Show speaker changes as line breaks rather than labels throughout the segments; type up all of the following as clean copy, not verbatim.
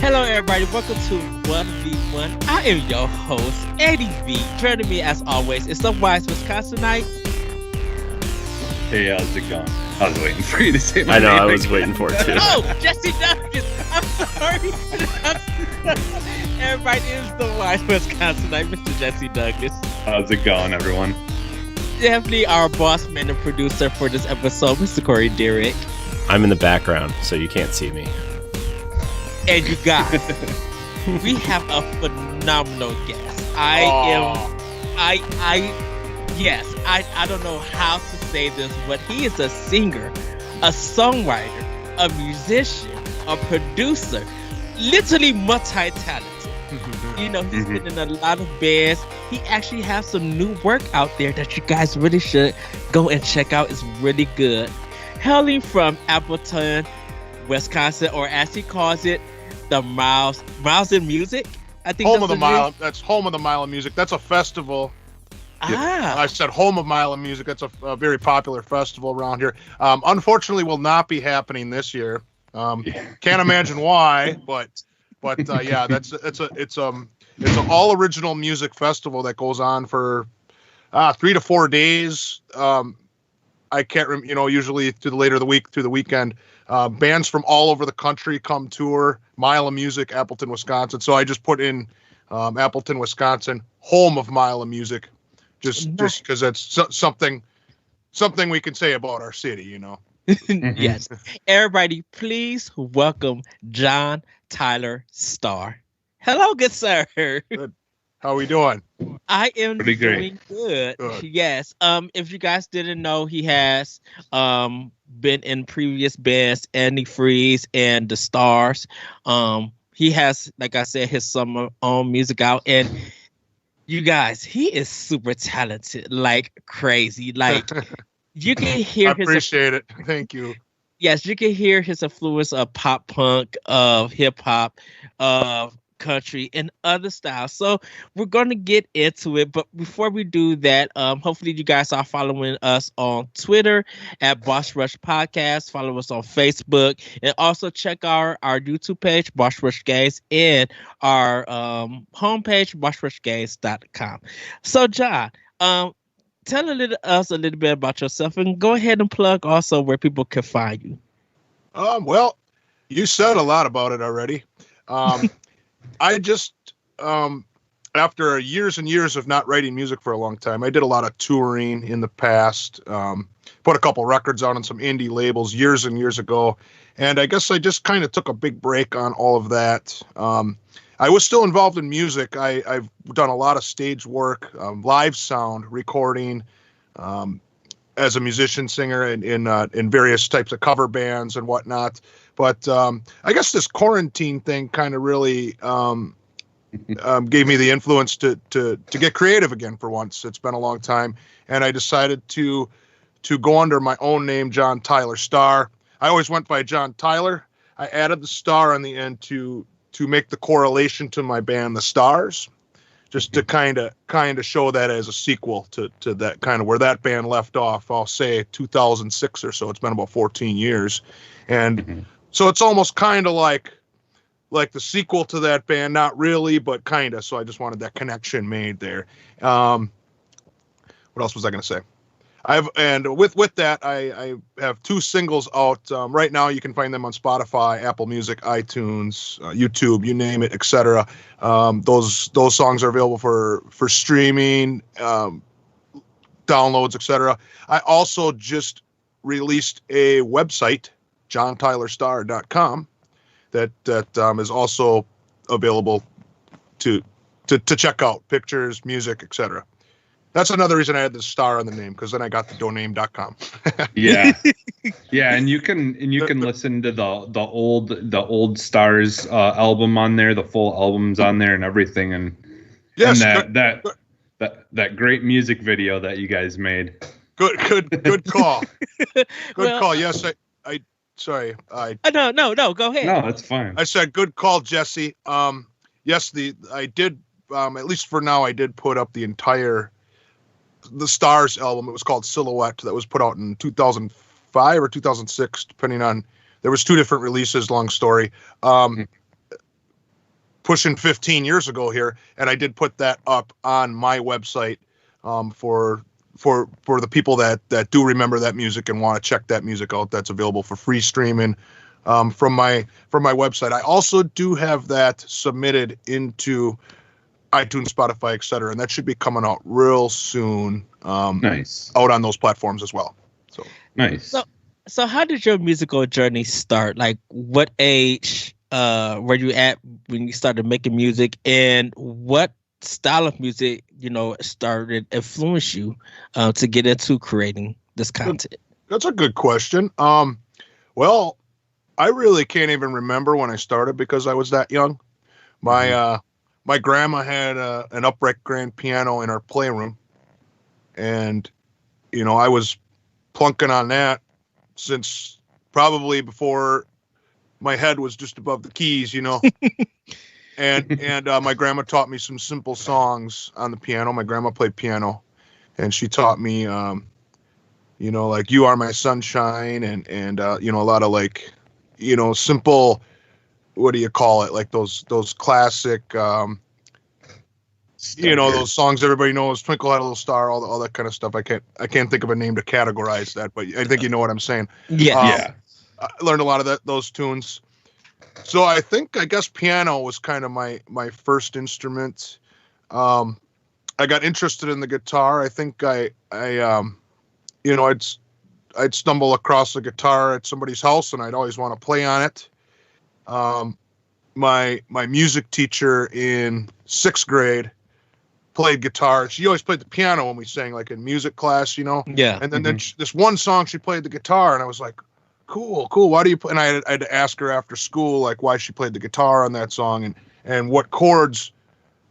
Hello, everybody. Welcome to 1v1. I am your host, Eddie V. Joining me, as always, is some wise Wisconsinite.
Hey, how's it going? I was waiting for you to say my
I know,
name.
I was waiting for it too.
Oh, Jesse Douglas. I'm sorry. Everybody is the wise Wisconsinite, Mr. Jesse Douglas.
How's it going, everyone?
Definitely our boss man and producer for this episode, Mr. Corey Derrick.
I'm in the background, so you can't see me.
And you guys, we have a phenomenal guest. I don't know how to say this, but he is a singer, a songwriter, a musician, a producer, literally multi-talented. You know, he's been in a lot of bands. He actually has some new work out there that you guys really should go and check out. It's really good. Hailing from Appleton, Wisconsin, or as he calls it, the Miles in Music. I think
Home of the Mile. That's Home of the Mile of Music. That's a festival. I said Home of Mile of Music. That's a very popular festival around here. Unfortunately, will not be happening this year. Can't imagine why, but yeah, it's an all original music festival that goes on for 3 to 4 days. I can't remember. Usually through the later of the week, through the weekend. Bands from all over the country come tour. Mile of Music, Appleton, Wisconsin. So I just put in Appleton, Wisconsin, Home of Mile of Music, just because that's something we can say about our city,
Yes. Everybody, please welcome John Tyler Starr. Hello, good sir.
Good. How are we doing?
I am
Pretty great.
doing good. Yes. If you guys didn't know, he has been in previous bands, Antifreeze and the Stars. He has, like I said, his own music out, and you guys, he is super talented, like crazy. Like you can hear
I appreciate it. Thank you.
Yes, you can hear his influence of pop punk, of hip hop, of country, and other styles. So we're going to get into it. But before we do that, hopefully you guys are following us on Twitter at Boss Rush Podcast. Follow us on Facebook, and also check our YouTube page, Boss Rush Games, and our homepage, bossrushgames.com. So John, tell us a little bit about yourself, and go ahead and plug also where people can find you.
Well, you said a lot about it already. I just, after years and years of not writing music for a long time, I did a lot of touring in the past, put a couple records out on some indie labels years and years ago. And I guess I just kind of took a big break on all of that. I was still involved in music. I've done a lot of stage work, live sound recording, as a musician, singer in various types of cover bands and whatnot. But I guess this quarantine thing kind of really gave me the influence to get creative again for once. It's been a long time, and I decided to go under my own name, John Tyler Starr. I always went by John Tyler. I added the Starr on the end to make the correlation to my band, the Stars, just to kind of show that as a sequel to that kind of where that band left off. I'll say 2006 or so. It's been about 14 years, and so it's almost kind of like the sequel to that band, not really, but kind of. So I just wanted that connection made there. What else was I going to say? With that, I have 2 singles out right now. You can find them on Spotify, Apple Music, iTunes, YouTube, you name it, etc. Those songs are available for streaming, downloads, etc. I also just released a website, JohnTylerStarr.com, that is also available to check out pictures, music, etc. That's another reason I had the Starr on the name, because then I got the domain.com.
Yeah, and you can listen to the old Stars album on there, the full album's on there and everything, and
yes,
and that great music video that you guys made.
Good call. Good call. Yes, I sorry.
No, go ahead.
No, that's fine.
I said good call, Jesse. Yes, I did. At least for now, I did put up the entire the Stars album. It was called Silhouette. That was put out in 2005 or 2006, depending on. There was 2 different releases. Long story. pushing 15 years ago here, and I did put that up on my website for the people that do remember that music and want to check that music out. That's available for free streaming from my website. I also do have that submitted into iTunes, Spotify, etc., and that should be coming out real soon.
Nice.
Out on those platforms as well. So
nice.
So how did your musical journey start? Like, what age were you at when you started making music, and what style of music, started influence you to get into creating this content?
That's a good question. Well, I really can't even remember when I started because I was that young. My grandma had an upright grand piano in our playroom, and I was plunking on that since probably before my head was just above the keys, and my grandma taught me some simple songs on the piano. My grandma played piano, and she taught me, like "You Are My Sunshine" and a lot of like, simple. What do you call it? Like those classic, those songs everybody knows, "Twinkle Had a Little Star," all that kind of stuff. I can't think of a name to categorize that, but I think you know what I'm saying.
Yeah.
I learned a lot of those tunes. So I guess piano was kind of my first instrument. I got interested in the guitar. I think I'd stumble across a guitar at somebody's house, and I'd always want to play on it. My music teacher in 6th grade played guitar. She always played the piano when we sang, like in music class,
Yeah.
And then this one song she played the guitar, and I was like, cool. Why do you play? And I had to ask her after school, like, why she played the guitar on that song and what chords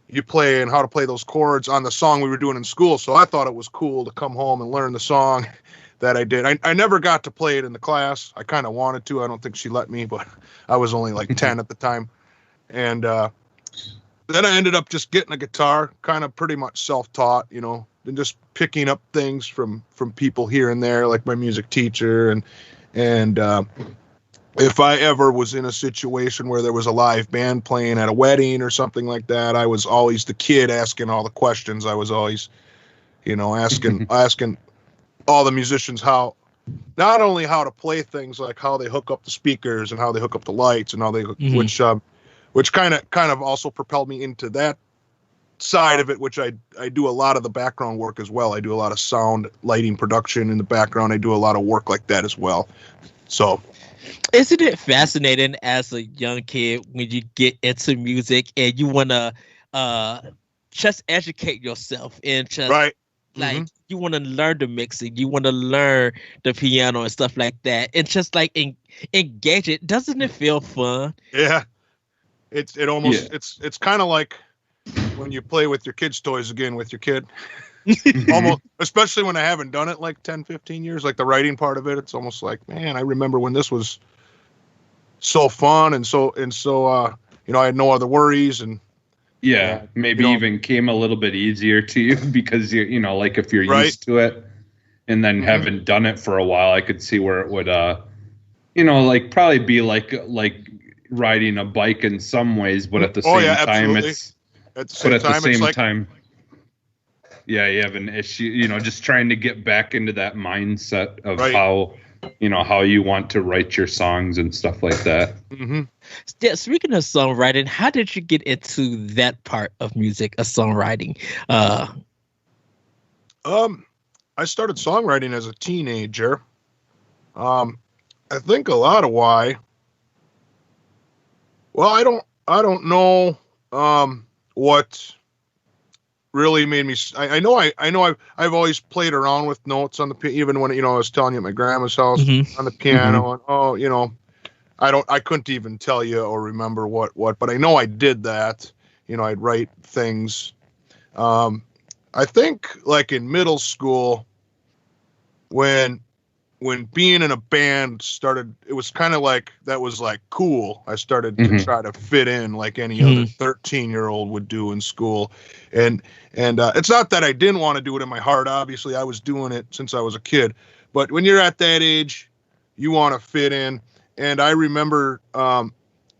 you play and how to play those chords on the song we were doing in school. So I thought it was cool to come home and learn the song that I did. I never got to play it in the class. I kind of wanted to. I don't think she let me, but I was only like 10 at the time. And then I ended up just getting a guitar, kind of pretty much self-taught, and just picking up things from people here and there, like my music teacher. And if I ever was in a situation where there was a live band playing at a wedding or something like that, I was always the kid asking all the questions. I was always, asking all the musicians not only how to play things, like how they hook up the speakers and how they hook up the lights and how they, which kind of also propelled me into that side of it, which I do a lot of the background work as well. I do a lot of sound, lighting, production in the background. I do a lot of work like that as well. So,
isn't it fascinating as a young kid when you get into music and you want to just educate yourself and just
right.
Like you want to learn the mixing, you want to learn the piano and stuff like that, and just like engage it. Doesn't it feel fun?
Yeah, it's kind of like when you play with your kids' toys again with your kid. Almost, especially when I haven't done it like 10, 15 years, like the writing part of it. It's almost like, man, I remember when this was so fun and so I had no other worries and.
Yeah, maybe even came a little bit easier to you because you're, like if you're used to it and then haven't done it for a while, I could see where it would, like probably be like riding a bike in some ways, but at the same time, yeah, you have an issue, just trying to get back into that mindset of how you want to write your songs and stuff like that.
Yeah, speaking of songwriting, how did you get into that part of music, of songwriting?
I started songwriting as a teenager. I think a lot of why. Well, I don't know what really made me. I know I've always played around with notes on the even when I was telling you at my grandma's house on the piano and I couldn't even tell you or remember what, but I know I did that. I'd write things. I think like in middle school when being in a band started, it was kind of like, that was like cool. I started to try to fit in like any other 13-year-old would do in school. And it's not that I didn't want to do it in my heart. Obviously I was doing it since I was a kid, but when you're at that age, you want to fit in. And I remember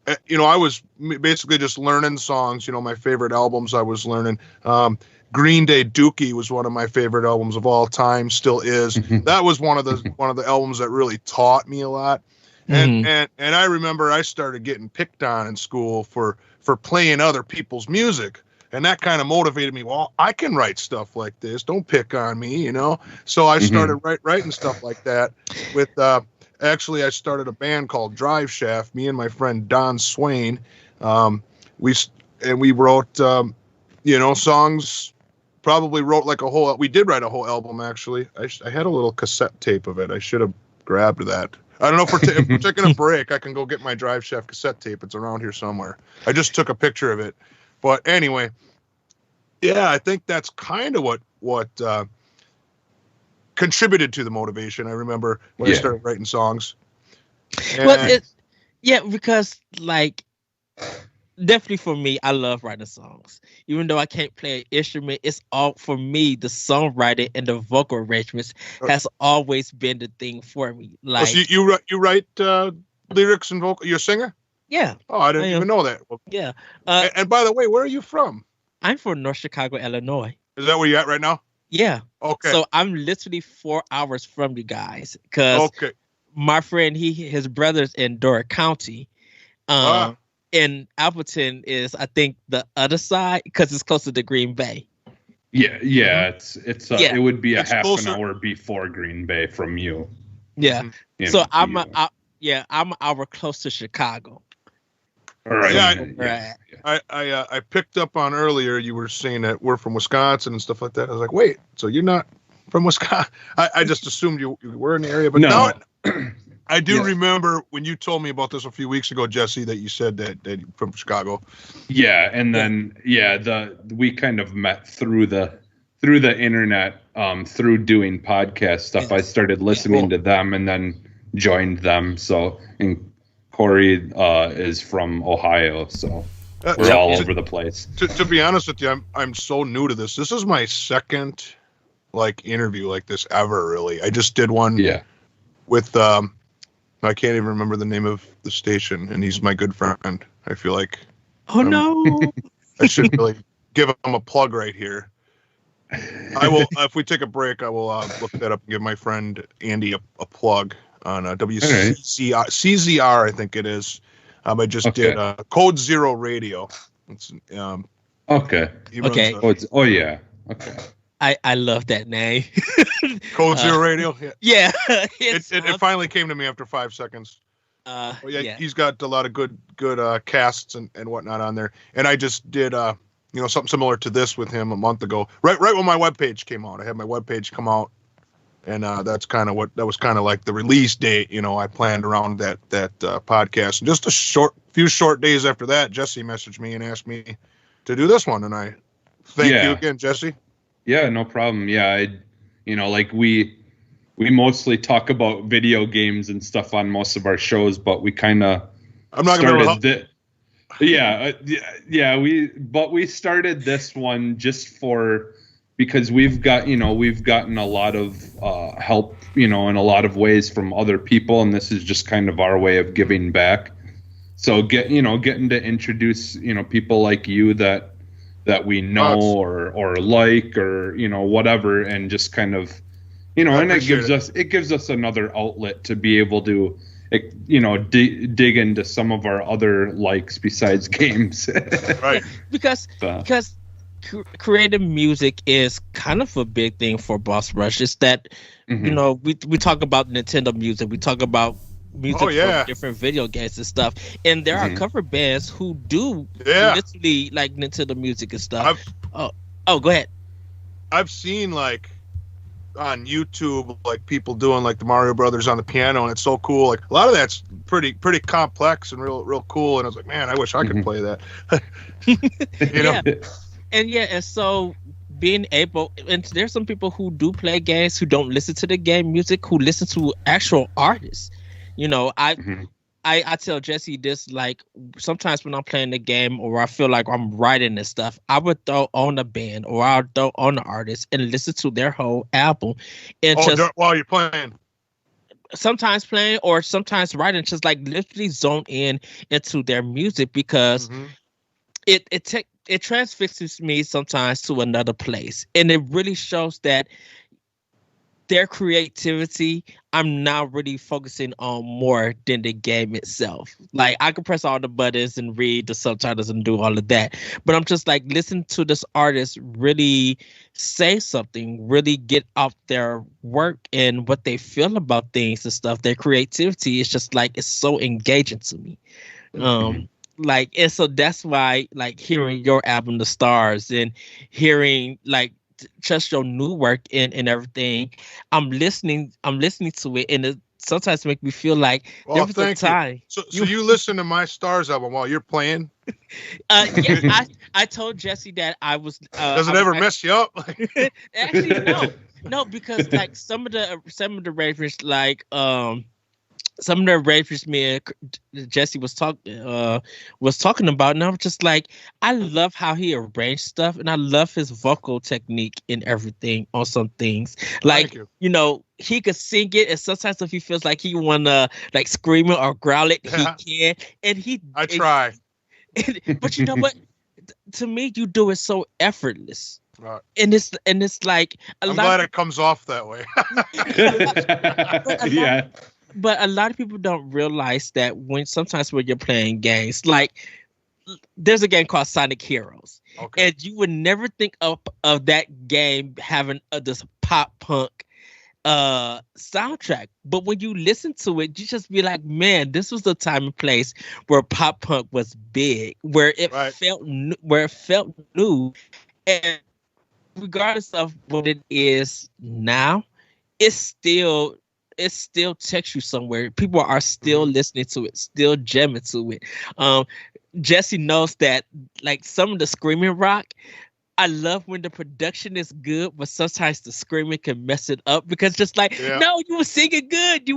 I was basically just learning songs. My favorite albums I was learning. Green Day Dookie was one of my favorite albums of all time, still is. That was one of the albums that really taught me a lot. And I remember I started getting picked on in school for playing other people's music. And that kind of motivated me. Well, I can write stuff like this. Don't pick on me, So I started writing stuff like that. With actually, I started a band called Drive Shaft. Me and my friend Don Swain. We wrote, songs. Probably wrote like we did write a whole album. Actually, I had a little cassette tape of it. I should have grabbed that. I don't know if we're taking a break. I can go get my Drive Shaft cassette tape. It's around here somewhere. I just took a picture of it. But anyway, yeah, I think that's kind of what contributed to the motivation. I remember when I started writing songs.
Well, because like definitely for me, I love writing songs. Even though I can't play an instrument, it's all for me. The songwriting and the vocal arrangements has always been the thing for me. Like,
so you write lyrics and vocal. You're a singer?
Yeah.
Oh, I didn't even know that. Well,
yeah.
And by the way, where are you from?
I'm from North Chicago, Illinois.
Is that where you're at right now?
Yeah.
Okay.
So I'm literally 4 hours from you guys because my friend, his brother's in Door County. And Appleton is, I think, the other side because it's closer to Green Bay.
Yeah. It would be a half an hour before Green Bay from you.
Yeah. So I'm an hour close to Chicago.
All right.
Yeah. I picked up on earlier. You were saying that we're from Wisconsin and stuff like that. I was like, wait, so you're not from Wisconsin? I just assumed you were in the area, but no. I do remember when you told me about this a few weeks ago, Jesse, that you said that you're from Chicago.
Yeah, and then we kind of met through the internet, through doing podcast stuff. I started listening to them and then joined them. So, and Corey is from Ohio, so we're all over the place.
To be honest with you, I'm so new to this. This is my second interview like this ever. Really, I just did one. With I can't even remember the name of the station, and he's my good friend. I feel like.
Oh no!
I should really give him a plug right here. I will. If we take a break, I will look that up and give my friend Andy a plug on WCCR, CZR, I think it is. I just did Code Zero Radio. It's
okay. Okay.
I love that name.
Code Zero Radio.
Yeah.
It finally came to me after 5 seconds. He's got a lot of good casts and whatnot on there. And I just did something similar to this with him a month ago. Right when my webpage came out. I had my webpage come out, and that was kind of like the release date. I planned around that podcast. And just a few short days after that, Jesse messaged me and asked me to do this one, and I thank you again, Jesse.
Yeah, no problem. Yeah, we mostly talk about video games and stuff on most of our shows, but we kind of started we started this one just because we've gotten a lot of help, in a lot of ways from other people, and this is just kind of our way of giving back. So getting to introduce, people like you that we know or like, or whatever, and just kind of and it gives us another outlet to be able to dig into some of our other likes besides games.
Right.
because creative music is kind of a big thing for Boss Rush. It's that we talk about Nintendo music, we talk about music from different video games and stuff, and there are cover bands who do literally like Nintendo music and stuff. Go ahead.
I've seen on YouTube people doing the Mario Brothers on the piano, and it's so cool. A lot of that's pretty complex and real cool. And I was like, man, I wish I could play that.
And so being able, and there's some people who do play games who don't listen to the game music, who listen to actual artists. I tell Jesse this, sometimes when I'm playing the game or I feel like I'm writing this stuff, I would throw on a band or I'll throw on the artist and listen to their whole album. And
while you're playing?
sometimes playing or sometimes writing, just like literally zone in into their music because it transfixes me sometimes to another place, and it really shows that their creativity I'm now really focusing on more than the game itself. Like I can press all the buttons and read the subtitles and do all of that, but I'm just like listen to this artist really say something, really get out their work and what they feel about things and stuff. Their creativity is just like it's so engaging to me. Like, and so that's why like hearing your album The Stars and hearing like just your new work and everything, I'm listening to it, and it sometimes make me feel like there was a time.
So you listen to my Stars album while you're playing?
Yeah, I told Jesse that I was.
Does it ever mess you up?
Actually, no, because like some of the ravers like some of the ravers me and Jesse was talking about, and I was just like, I love how he arranged stuff, and I love his vocal technique and everything on some things. Like you know, he could sing it, and sometimes if he feels like he wanna like scream it or growl it, he can. And I
try.
But you know what? To me, you do it so effortless.
Right.
And it's like
I'm glad it comes off that way.
Yeah.
But a lot of people don't realize that sometimes when you're playing games, like there's a game called Sonic Heroes, and you would never think of that game having this pop punk soundtrack. But when you listen to it, you just be like, man, this was the time and place where pop punk was big, where it felt new, and regardless of what it is now, it still takes you somewhere. People are still listening to it, still jamming to it. Jesse knows that like some of the screaming rock, I love when the production is good, but sometimes the screaming can mess it up because just like, no, you were singing good.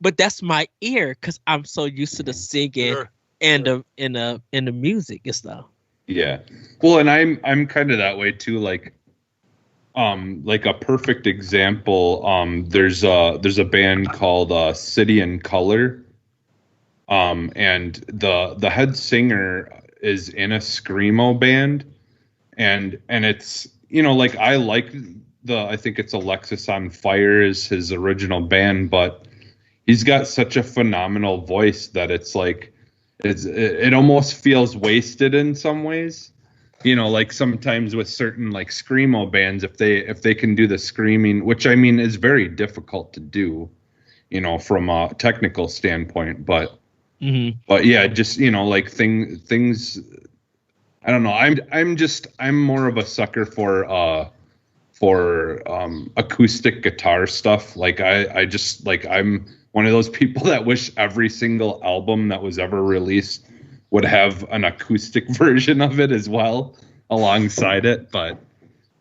But that's my ear because I'm so used to the singing and the music and stuff.
Yeah. Well, and I'm kind of that way too. Like a perfect example, there's a band called City and Color, and the head singer is in a screamo band, and it's, you know, like I think it's Alexis on Fire is his original band, but he's got such a phenomenal voice that it's like it almost feels wasted in some ways. You know, like sometimes with certain like screamo bands, if they can do the screaming, which I mean is very difficult to do, you know, from a technical standpoint, but yeah, just, you know, like things. I don't know. I'm more of a sucker for acoustic guitar stuff. Like I just like I'm one of those people that wish every single album that was ever released would have an acoustic version of it as well alongside it. But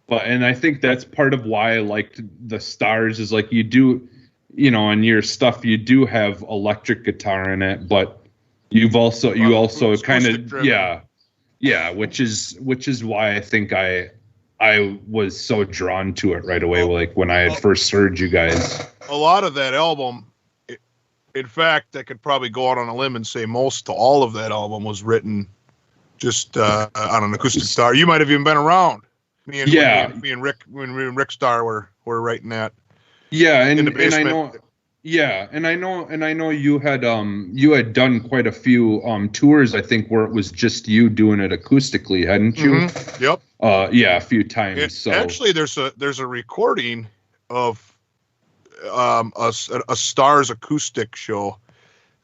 and I think that's part of why I liked the Stars is like you do, you know, in your stuff you do have electric guitar in it, but you also kind of yeah, which is why I think I was so drawn to it right away, like when I had first heard you guys.
A lot of that album, in fact, I could probably go out on a limb and say most to all of that album was written just on an acoustic guitar. You might have even been around. Me and Rick Starr were writing that.
Yeah,
in the basement.
And I know you had done quite a few tours, I think, where it was just you doing it acoustically, hadn't you?
Mm-hmm. Yep.
Yeah, a few times. So
actually, there's a recording of a Star's acoustic show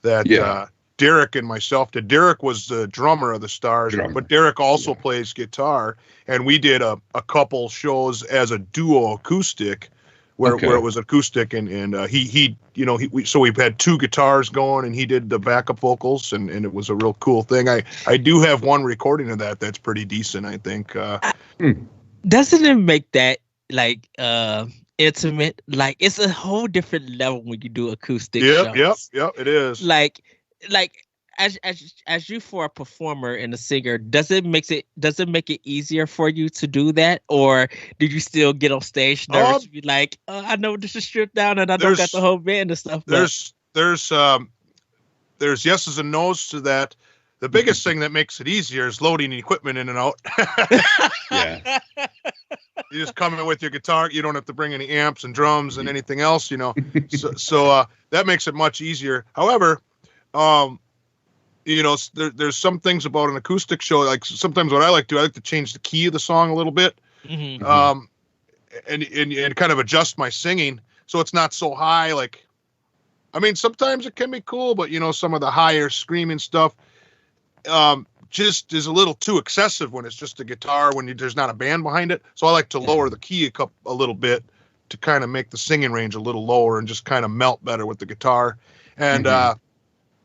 that Derek and myself did. Derek was the drummer of the Stars, but Derek also plays guitar, and we did a couple shows as a duo acoustic where it was acoustic, and he so we've had two guitars going, and he did the backup vocals, and it was a real cool thing. I do have one recording of that's pretty decent, I think.
Doesn't it make that like intimate? Like it's a whole different level when you do acoustic shows.
Yep, it is.
Like as you for a performer and a singer, does it make it easier for you to do that, or did you still get on stage nervous? Be like, I know this is stripped down and I don't got the whole band and stuff.
There's yeses and nos to that. The biggest thing that makes it easier is loading equipment in and out.
Yeah.
You just come in with your guitar. You don't have to bring any amps and drums and anything else, So that makes it much easier. However, there's some things about an acoustic show. Like sometimes what I like to change the key of the song a little bit, and kind of adjust my singing so it's not so high. Like, I mean, sometimes it can be cool, but some of the higher screaming stuff just is a little too excessive when it's just a guitar, when there's not a band behind it. So I like to lower the key a little bit to kind of make the singing range a little lower and just kind of melt better with the guitar. And,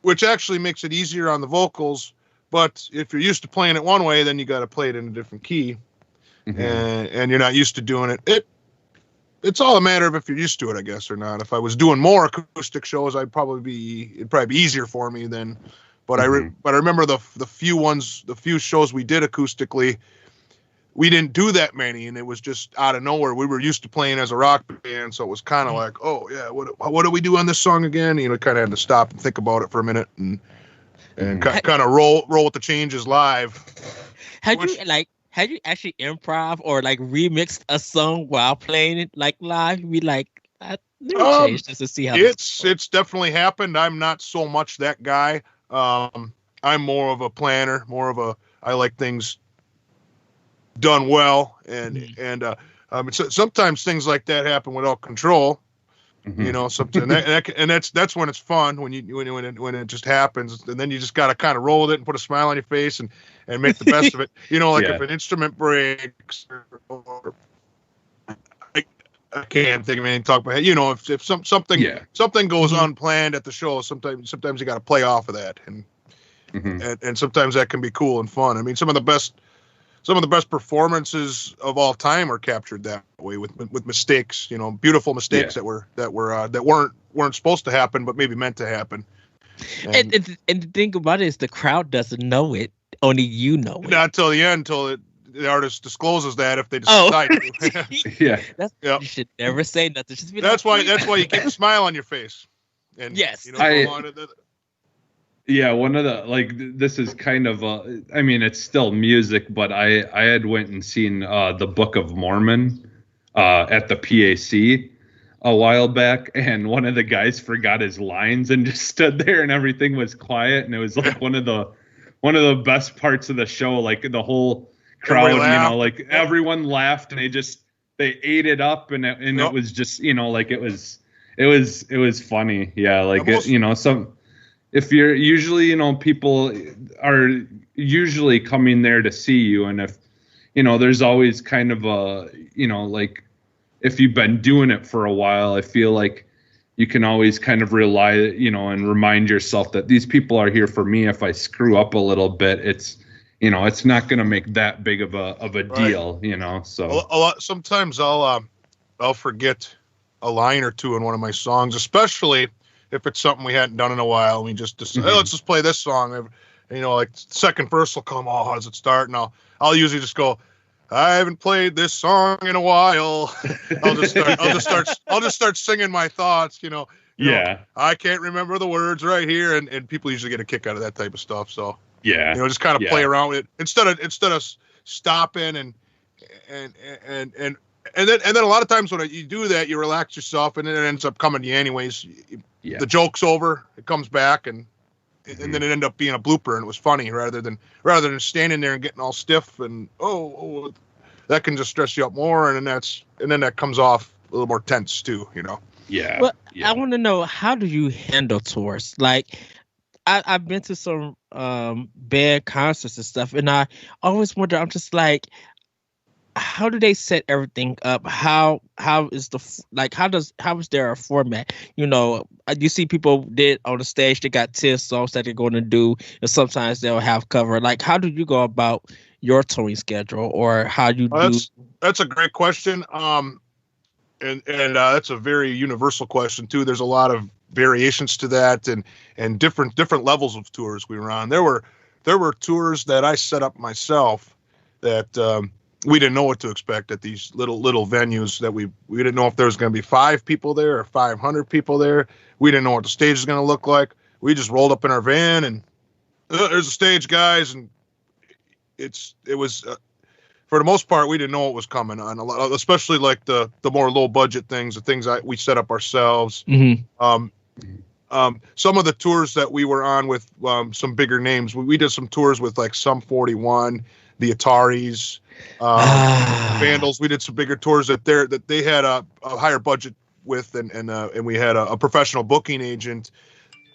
which actually makes it easier on the vocals. But if you're used to playing it one way, then you got to play it in a different key, and you're not used to doing it. It's all a matter of if you're used to it, I guess, or not. If I was doing more acoustic shows, it'd probably be easier for me then. But I remember the few shows we did acoustically, we didn't do that many, and it was just out of nowhere. We were used to playing as a rock band, so it was kind of like, oh yeah, what do we do on this song again? Kind of had to stop and think about it for a minute and kind of roll with the changes live.
Had you actually improv or like remixed a song while playing it like live? Be like, let me change this to see how
it's definitely happened. I'm not so much that guy. I'm more of a planner, I like things done well, and sometimes things like that happen without control. Something and that's when it's fun, when it just happens, and then you just got to kind of roll with it and put a smile on your face and make the best of it. If an instrument breaks or I can't think of anything to talk about. If something goes unplanned at the show, sometimes you got to play off of that, and sometimes that can be cool and fun. I mean, some of the best performances of all time are captured that way with mistakes. Beautiful mistakes that weren't supposed to happen, but maybe meant to happen.
And the thing about it is the crowd doesn't know it. Only you know it.
Not till the end, until the artist discloses that, if they decide to.
You should never say nothing. Just be
that's why you keep a smile on your face. And
yes,
one of the, this is kind of I mean, it's still music, but I had went and seen the Book of Mormon at the PAC a while back, and one of the guys forgot his lines and just stood there and everything was quiet, and it was like one of the best parts of the show. Like the whole crowd, everyone laughed and they ate it up, and it was just it was funny. If you're usually people are usually coming there to see you, and if there's always kind of a if you've been doing it for a while, I feel like you can always kind of rely and remind yourself that these people are here for me. If I screw up a little bit, it's it's not going to make that big of a deal, So
a lot. Sometimes I'll forget a line or two in one of my songs, especially if it's something we hadn't done in a while. And we just hey, let's just play this song. Second verse will come. Oh, how does it start? And I'll usually just go, I haven't played this song in a while. I'll just start singing my thoughts. I can't remember the words right here, and people usually get a kick out of that type of stuff. So. Just kind of play around with it instead of stopping and then a lot of times when you do that, you relax yourself and it ends up coming to you anyways. The joke's over, it comes back, and then it ended up being a blooper, and it was funny rather than standing there and getting all stiff and that can just stress you up more, and then that comes off a little more tense too.
Well, I want to know, how do you handle tours? Like, I've been to some band concerts and stuff, and I always wonder, I'm just like, how do they set everything up? How is how is there a format? You see people did on the stage, they got 10 songs that they're going to do, and sometimes they'll have cover. Like, how do you go about your touring schedule, or how you do?
That's a great question. And that's a very universal question too. There's a lot of variations to that, and different levels of tours we were on. There were tours that I set up myself that we didn't know what to expect at these little venues that we didn't know if there was going to be 5 people there or 500 people there. We didn't know what the stage was going to look like. We just rolled up in our van and there's a stage, guys, and it was for the most part we didn't know what was coming on a lot, especially like the more low budget things, the things we set up ourselves.
Mm-hmm.
Some of the tours that we were on with some bigger names, we did some tours with like Sum 41, the Ataris, Vandals. We did some bigger tours that they had a higher budget with, and we had a professional booking agent.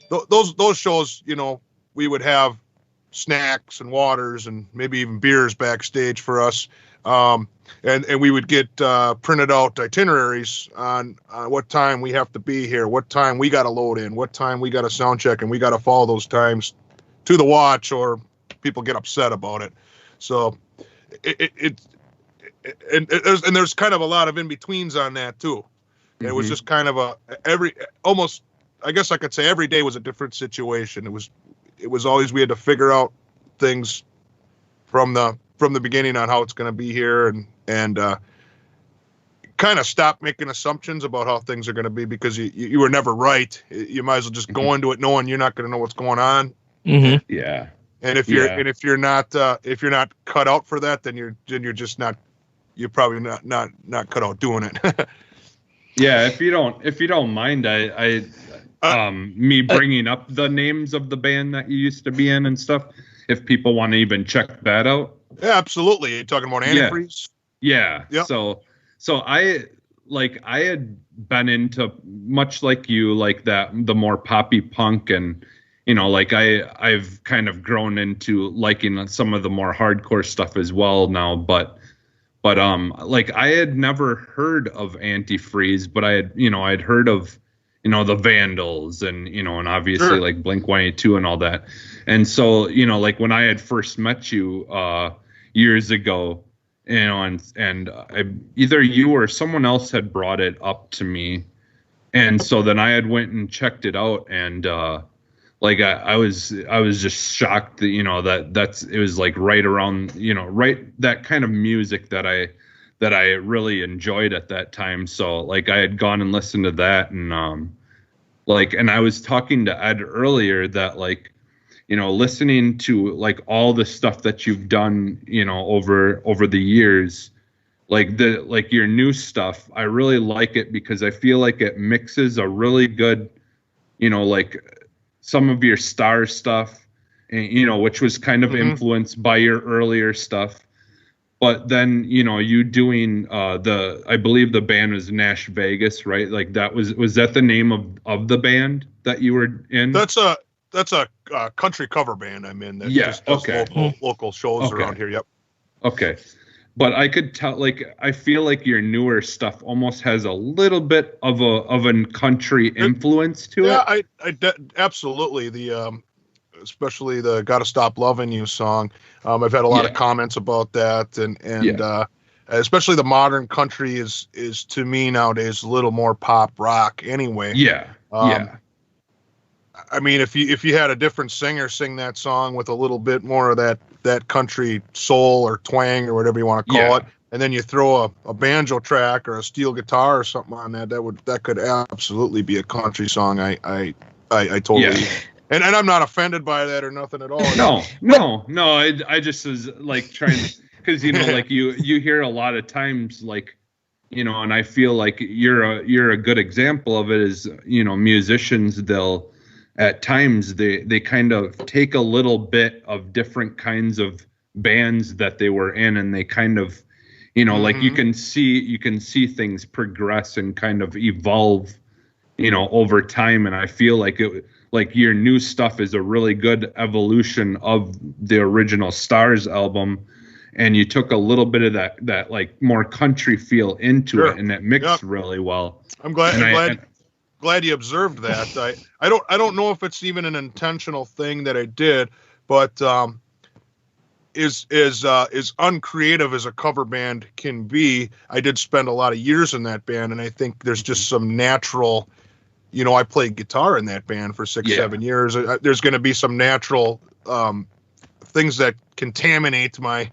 Those shows, we would have snacks and waters and maybe even beers backstage for us, and we would get printed out itineraries on what time we have to be here, what time we got to load in, what time we got to sound check, and we got to follow those times to the watch, or people get upset about it. So there's kind of a lot of in-betweens on that too. Mm-hmm. It was just kind of almost, I guess I could say every day was a different situation. It was always, we had to figure out things from the beginning on how it's going to be here, and kind of stop making assumptions about how things are going to be, because you were never right. You might as well just go into it knowing you're not going to know what's going on.
Mm-hmm.
Yeah.
And if you're not cut out for that, then you're just not, you're probably not cut out doing it.
Yeah, if you don't mind, I me bringing up the names of the band that you used to be in and stuff, if people want to even check that out.
Yeah, absolutely. You're talking about Antifreeze?
Yeah.
Yep.
So I had been into, much like you, like that, the more poppy punk, and like I've kind of grown into liking some of the more hardcore stuff as well now, but like I had never heard of Antifreeze, but I'd heard of the Vandals and and obviously
sure.
like Blink-182 and all that. And so like when I had first met you years ago, and either you or someone else had brought it up to me, and so then I had went and checked it out, and like I was just shocked that it was like right around right, that kind of music that I really enjoyed at that time. So like I had gone and listened to that, and and I was talking to Ed earlier that like listening to like all the stuff that you've done over the years, like your new stuff, I really like it because I feel like it mixes a really good like some of your Starr stuff, and which was kind of
mm-hmm.
influenced by your earlier stuff. But then, you doing I believe the band was Nash Vegas, right? Like was that the name of the band that you were in?
That's a country cover band I'm in that just does local shows around here. Yep.
Okay. But I could tell, like, I feel like your newer stuff almost has a little bit of a country influence to it.
Yeah, absolutely. The especially the "Gotta Stop Loving You" song. I've had a lot of comments about that, and especially the modern country is to me nowadays a little more pop rock anyway.
Yeah.
I mean, if you had a different singer sing that song with a little bit more of that country soul or twang or whatever you want to call it, and then you throw a banjo track or a steel guitar or something on that could absolutely be a country song. I totally. And I'm not offended by that or nothing at all.
No. I just was like trying to, because like you hear a lot of times, like and I feel like you're a good example of it. Is musicians, they'll at times they kind of take a little bit of different kinds of bands that they were in, and they kind of mm-hmm. like you can see things progress and kind of evolve over time. And I feel like like your new stuff is a really good evolution of the original Starr's album, and you took a little bit of that like more country feel into it, and it mixed really well.
I'm glad you observed that. I don't know if it's even an intentional thing that I did, but is uncreative as a cover band can be. I did spend a lot of years in that band, and I think there's just some natural I played guitar in that band for 6-7 years. There's going to be some natural things that contaminate my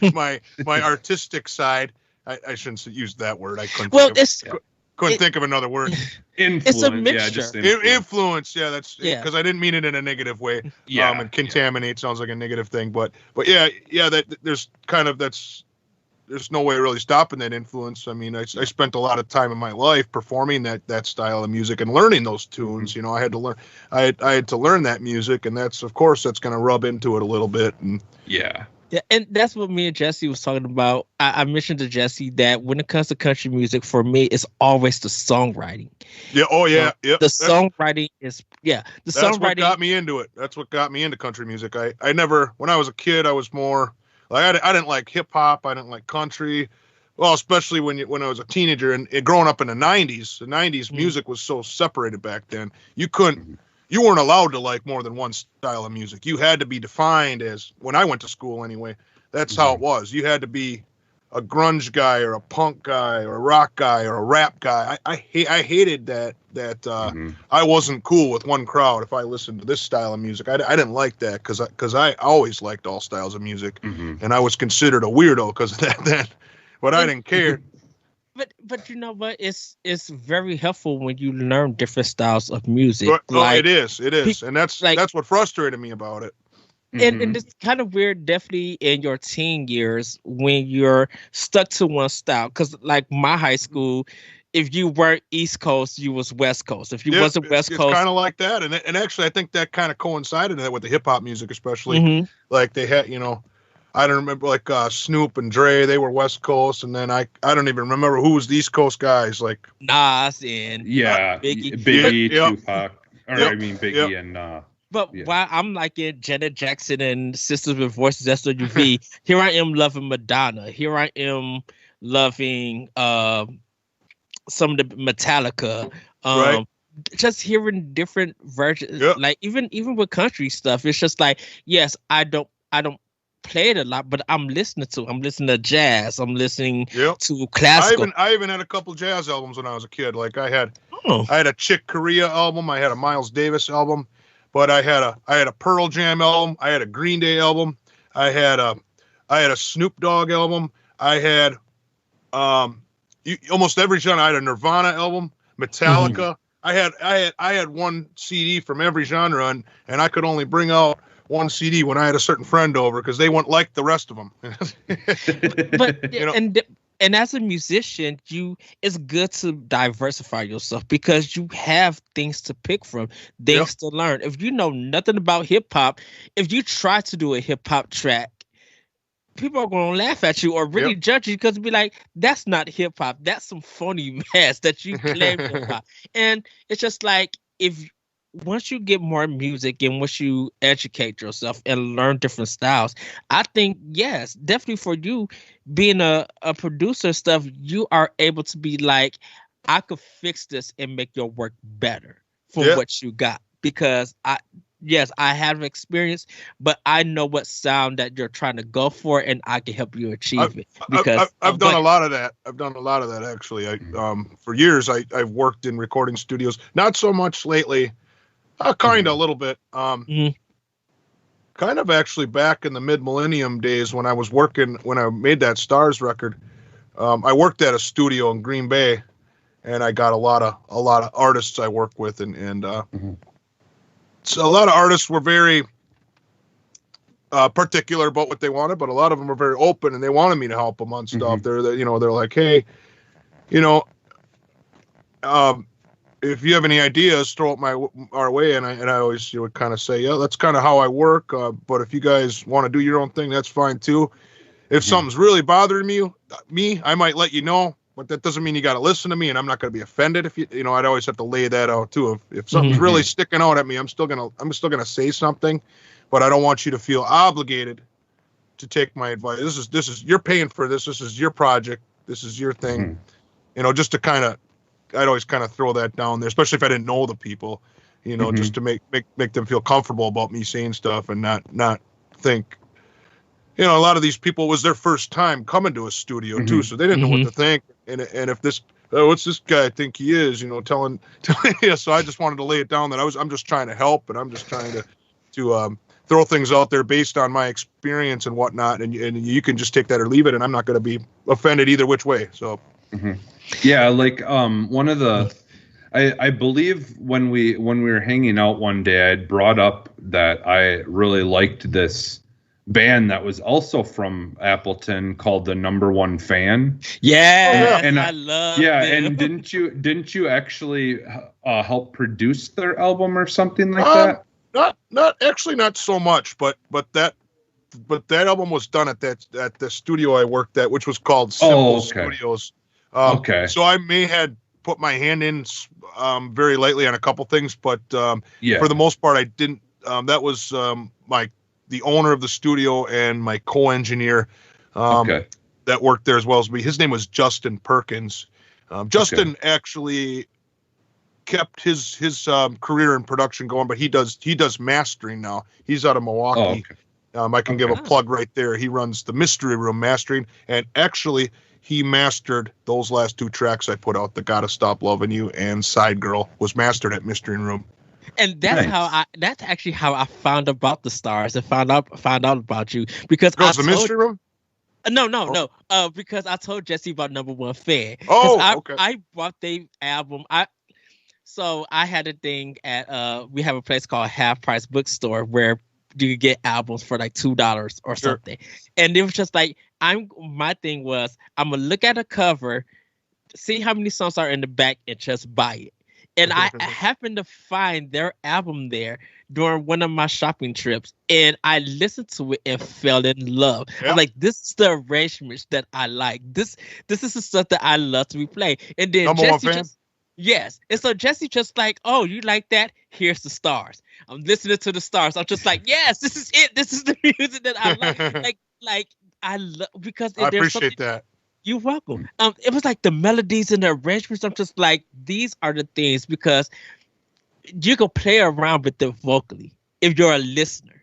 my artistic side. I shouldn't use that word. I couldn't think of another word.
Influence.
It's a mixture.
Yeah, just
influence. Yeah, that's because I didn't mean it in a negative way. And contaminate sounds like a negative thing, but yeah, that there's kind of there's no way really stopping that influence. I mean, I spent a lot of time in my life performing that style of music and learning those tunes.
Mm-hmm.
I had to learn. I had to learn that music, and that's going to rub into it a little bit. And
yeah, and that's what me and Jesse was talking about. I mentioned to Jesse that when it comes to country music, for me, it's always the songwriting.
Yeah. Oh yeah.
The songwriting is
That's what got me into it. That's what got me into country music. I never, when I was a kid, I was more like I didn't like hip hop. I didn't like country. Well, especially when I was a teenager and growing up in the 90s. The 90s music was so separated back then. You weren't allowed to like more than one style of music. You had to be defined as, when I went to school anyway, that's how it was. You had to be a grunge guy or a punk guy or a rock guy or a rap guy. I hated that I wasn't cool with one crowd if I listened to this style of music. I didn't like that because I always liked all styles of music, and I was considered a weirdo because of that. But I didn't care.
But you know what? It's very helpful when you learn different styles of music.
It is, and that's what frustrated me about it.
And it's kind of weird, definitely in your teen years when you're stuck to one style. Because like my high school, if you weren't East Coast, you was West Coast. If you wasn't West Coast,
it's kind of like that. And actually, I think that kind of coincided with the hip hop music, especially. Like they had, I don't remember like Snoop and Dre. They were West Coast, and then I don't even remember who was the East Coast guys. Like
Nas and
Biggie, Tupac. Biggie and.
But while I'm like in Janet Jackson and Sisters with Voices SWV, here I am loving Madonna. Here I am loving some of the Metallica. Just hearing different versions, like even with country stuff, it's just like, yes, I don't play it a lot, but I'm listening to jazz. I'm listening to classical.
I even had a couple jazz albums when I was a kid. Like I had a Chick Corea album. I had a Miles Davis album. But I had a Pearl Jam album. I had a Green Day album. I had a Snoop Dogg album. I had almost every genre. I had a Nirvana album, Metallica. I had one CD from every genre, and I could only bring out one CD when I had a certain friend over because they wouldn't like the rest of them.
But and as a musician, it's good to diversify yourself because you have things to pick from, things to learn. If you know nothing about hip hop, if you try to do a hip hop track, people are going to laugh at you or really judge you because it'll be like, that's not hip hop. That's some phony mess that you claim hip hop. And it's just like, once you get more music and once you educate yourself and learn different styles, I think, yes, definitely for you being a producer stuff, you are able to be like, I could fix this and make your work better for what you got. Because I have experience, but I know what sound that you're trying to go for and I can help you achieve it. Because
I've done a lot of that. Actually. For years, I've worked in recording studios, not so much lately. Kind of a little bit. Kind of actually back in the mid-millennium days when I made that Starr's record. I worked at a studio in Green Bay, and I got a lot of artists I work with, and so a lot of artists were very particular about what they wanted, but a lot of them were very open, and they wanted me to help them on stuff. They're like, hey, if you have any ideas, throw it our way. And I always would kind of say, that's kind of how I work. But if you guys want to do your own thing, that's fine too. If something's really bothering me, I might let you know, but that doesn't mean you got to listen to me, and I'm not going to be offended if I'd always have to lay that out too. If something's really sticking out at me, I'm still gonna say something, but I don't want you to feel obligated to take my advice. This is you're paying for this. This is your project. This is your thing. Just to kind of. I'd always kind of throw that down there, especially if I didn't know the people, just to make them feel comfortable about me saying stuff and not think, a lot of these people, it was their first time coming to a studio too, so they didn't know what to think. And if what's this guy think he is? Telling yeah. So I just wanted to lay it down that I'm just trying to help, and I'm just trying to throw things out there based on my experience and whatnot, and you can just take that or leave it, and I'm not going to be offended either which way. So,
yeah, like one of the, I believe when we were hanging out one day, I had brought up that I really liked this band that was also from Appleton called the Number One Fan.
Yeah,
and
I love.
Yeah,
them.
and didn't you actually help produce their album or something like that?
Not so much, but that album was done at the studio I worked at, which was called Simple Studios. So I may had put my hand in very lightly on a couple things, but for the most part I didn't. That was the owner of the studio and my co-engineer that worked there as well as me. His name was Justin Perkins. Justin actually kept his career in production going, but he does mastering now. He's out of Milwaukee. I can give a plug right there. He runs the Mystery Room Mastering, and actually he mastered those last 2 tracks I put out, the Gotta Stop Loving You and Side Girl, was mastered at Mystery Room.
And that's actually how I found about the Starrs and found out about you, because
the Mystery Room.
No. Because I told Jesse about Number One Fan.
Okay.
I bought their album. So I had a thing at we have a place called Half Price Bookstore where you could get albums for like $2 or something. And it was just like my thing was I'm gonna look at a cover, see how many songs are in the back, and just buy it. And I happened to find their album there during one of my shopping trips, and I listened to it and fell in love. Yep. I'm like, this is the arrangements that I like. This is the stuff that I love to replay. And then Yes. And so Jesse just like, oh, you like that? Here's the Starrs. I'm listening to the Starrs. I'm just like, yes, this is it. This is the music that I like. like I love, because
I appreciate that.
You're welcome. It was like the melodies and the arrangements. I'm just like, these are the things, because you can play around with them vocally if you're a listener.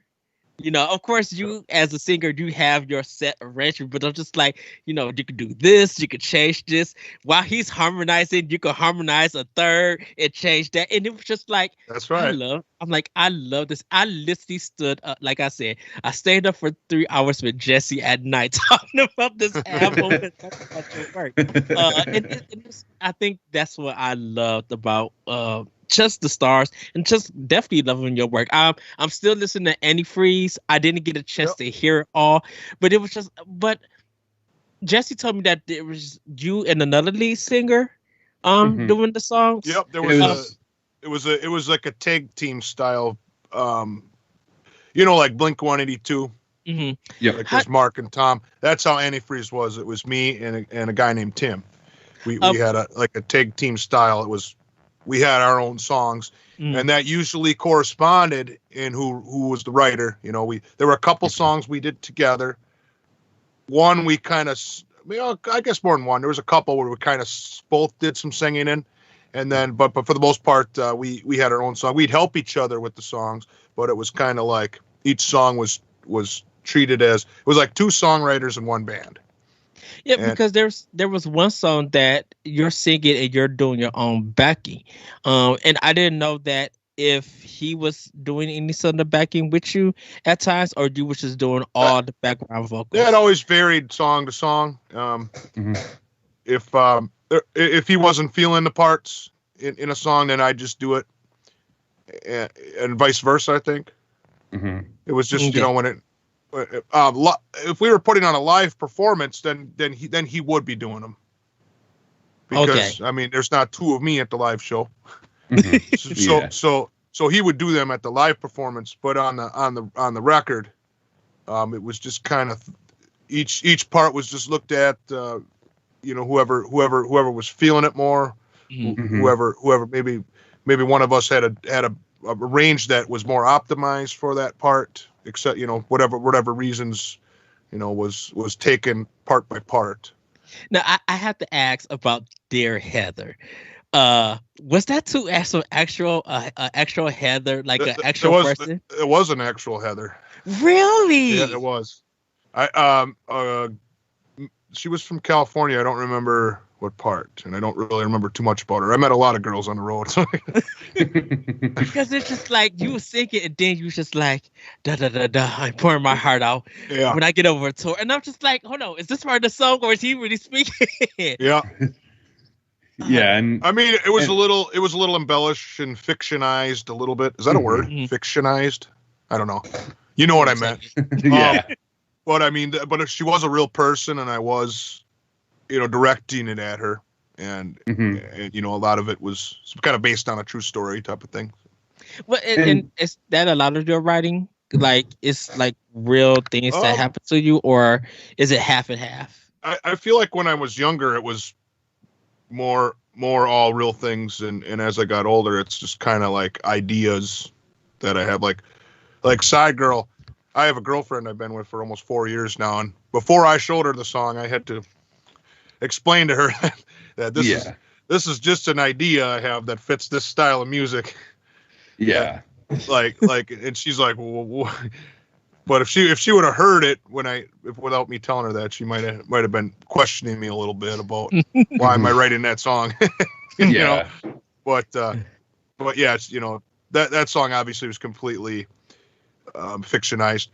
Of course, you as a singer, you have your set arrangement, but I'm just like, you could do this, you could change this. While he's harmonizing, you could harmonize a third and change that. And it was just like,
that's right.
I love this. I literally stood up, like I said, I stayed up for 3 hours with Jesse at night talking about this album and talking about your work. I think that's what I loved about just the Starrs, and just definitely loving your work. I'm still listening to Antifreeze. I didn't get a chance to hear it all, but it was just. But Jesse told me that it was you and another lead singer, doing the songs.
Yep, there was it was like a tag team style, like Blink 182.
Mm-hmm.
Like there's Mark and Tom. That's how Antifreeze was. It was me and a guy named Tim. We had a tag team style. We had our own songs, and that usually corresponded in who was the writer. There were a couple songs we did together. One we kind of, I guess more than one. There was a couple where we kind of both did some singing in, and then, but for the most part, we had our own song. We'd help each other with the songs, but it was kind of like each song was treated as, it was like 2 songwriters in one band.
Yeah, because there was one song that you're singing and you're doing your own backing, and I didn't know that if he was doing any sort of backing with you at times, or you was just doing all the background vocals.
Yeah, it always varied song to song. If he wasn't feeling the parts in a song, then I'd just do it, and vice versa. I think it was just when it. If we were putting on a live performance, then he would be doing them, because I mean, there's not 2 of me at the live show, so he would do them at the live performance. But on the record, it was just kind of each part was just looked at, whoever was feeling it more, whoever maybe one of us had a range that was more optimized for that part. Except, whatever reasons, was taken part by part.
Now, I have to ask about Dear Heather. Was that to actual Heather, like an actual person?
It was an actual Heather.
Really?
Yeah, it was. She was from California. I don't remember what part, and I don't really remember too much about her. I met a lot of girls on the road.
Because it's just like you were singing, and then you was just like da da da da. I'm pouring my heart out.
Yeah.
When I get over a tour, and I'm just like, hold on, is this part of the song, or is he really speaking?
Yeah.
Yeah, and
I mean, it was a little embellished and fictionized a little bit. Is that a word? Fictionized? I don't know. You know what I meant.
yeah.
But I mean, but if she was a real person, and I was, directing it at her, and a lot of it was kind of based on a true story type of thing.
Well, and is that a lot of your writing? Like, it's like real things that happen to you, or is it half and half?
I feel like when I was younger, it was more all real things, and as I got older, it's just kind of like ideas that I have, like Side Girl. I have a girlfriend I've been with for almost 4 years now, and before I showed her the song, I had to explain to her that this is just an idea I have that fits this style of music.
Yeah.
And she's like, well, but if she would have heard it without me telling her that, she might have been questioning me a little bit about why am I writing that song. But yeah, it's, that song obviously was completely fictionized.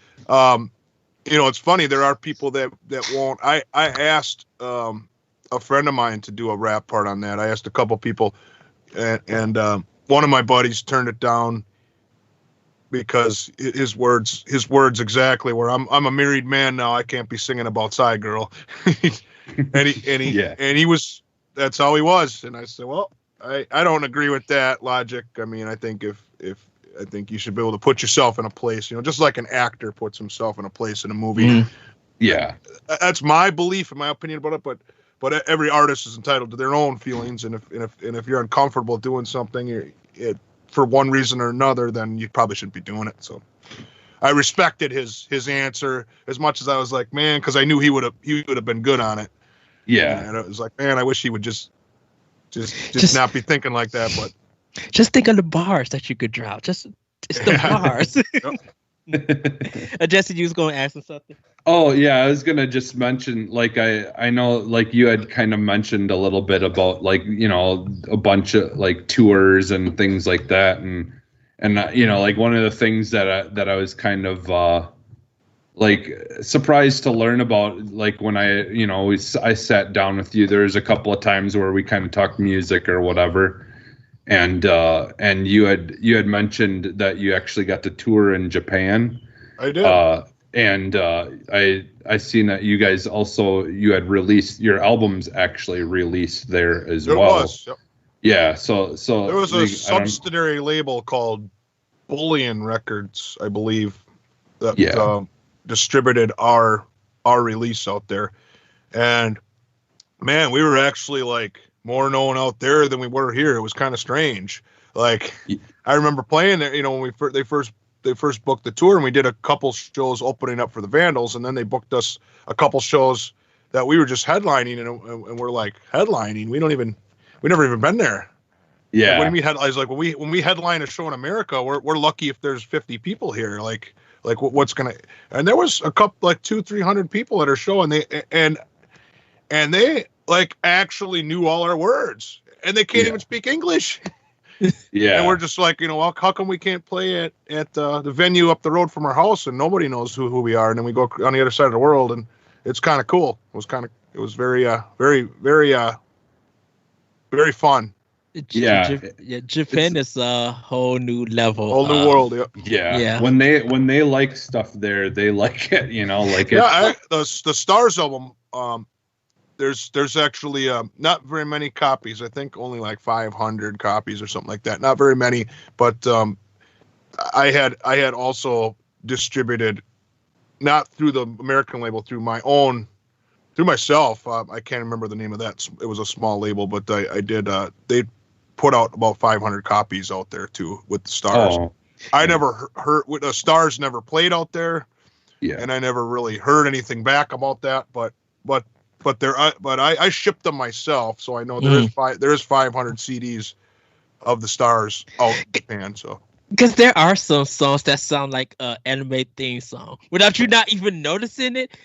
It's funny, there are people that won't. I asked a friend of mine to do a rap part on that. I asked a couple people, and one of my buddies turned it down because his words exactly were, I'm a married man now, I can't be singing about Side Girl. and he was, that's how he was. And I said, well, I don't agree with that logic. I mean, I think I think you should be able to put yourself in a place, just like an actor puts himself in a place in a movie.
Yeah.
That's my belief and my opinion about it, but every artist is entitled to their own feelings, and if you're uncomfortable doing something for one reason or another, then you probably shouldn't be doing it. So I respected his answer as much as I was like, man, because I knew he would have been good on it.
Yeah.
And it was like, man, I wish he would just not be thinking like that. But
just think of the bars that you could drop. It's the bars. Jesse, you was going to ask him something?
Oh, yeah, I was going to just mention, like, I know, like, you had kind of mentioned a little bit about, like, a bunch of, like, tours and things like that. And like, one of the things that I was kind of, like, surprised to learn about, like, when I sat down with you, there was a couple of times where we kind of talked music or whatever. And you had mentioned that you actually got to tour in Japan.
I did.
And I seen that you guys also, you had released your albums actually released there as well.
Was, yep.
Yeah. So
there was a subsidiary label called Bullion Records, I believe, that distributed our release out there. And man, we were actually like more known out there than we were here. It was kind of strange. Like, I remember playing there, when they first booked the tour, and we did a couple shows opening up for the Vandals, and then they booked us a couple shows that we were just headlining, and we're like, headlining? We never even been there.
Yeah.
Like, what do you mean I was like, when we headline a show in America, we're lucky if there's 50 people here. Like what's gonna? And there was a couple, like 200-300 people at our show, and they like actually knew all our words, and they can't even speak English.
Yeah.
And we're just like, well, how come we can't play at the venue up the road from our house, and nobody knows who we are, and then we go on the other side of the world, and it's kind of cool. It was very very fun.
Yeah.
Japan is a whole new level.
Whole new world.
Yeah. When they like stuff there, they like it, like
the Stars album, there's actually not very many copies. I think only like 500 copies or something like that. Not very many, but I had also distributed, not through the American label, through myself. I can't remember the name of that. It was a small label, but I did. They put out about 500 copies out there too with the Stars.
Oh.
I never heard with the Stars. Never played out there.
Yeah,
and I never really heard anything back about that. But I shipped them myself, so I know there is 500 CDs of the Stars out in Japan. So
Because there are some songs that sound like an anime theme song without you not even noticing it.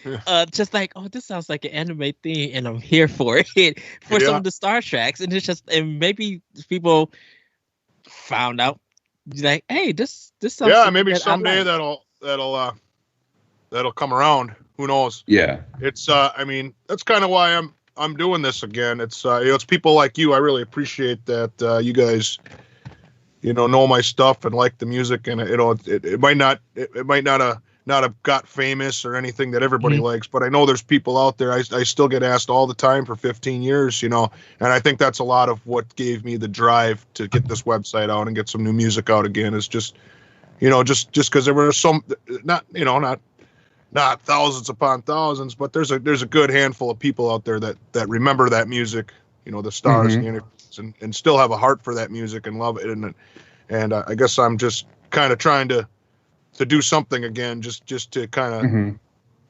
Just like, oh, this sounds like an anime theme, and I'm here for it for some of the Star tracks. And it's just, and maybe people found out, like, hey, this sounds.
Yeah, maybe someday that'll come around. Who knows?
Yeah,
it's I mean, that's kind of why I'm doing this again. It's it's people like you. I really appreciate that you guys know my stuff and like the music, and it might not have got famous or anything that everybody likes, but I know there's people out there. I still get asked all the time for 15 years, and I think that's a lot of what gave me the drive to get this website out and get some new music out again. Is just just because there were some not thousands upon thousands, but there's a good handful of people out there that remember that music, the Starrs, the Interviews, and still have a heart for that music and love it. And I guess I'm just kind of trying to do something again, just to kind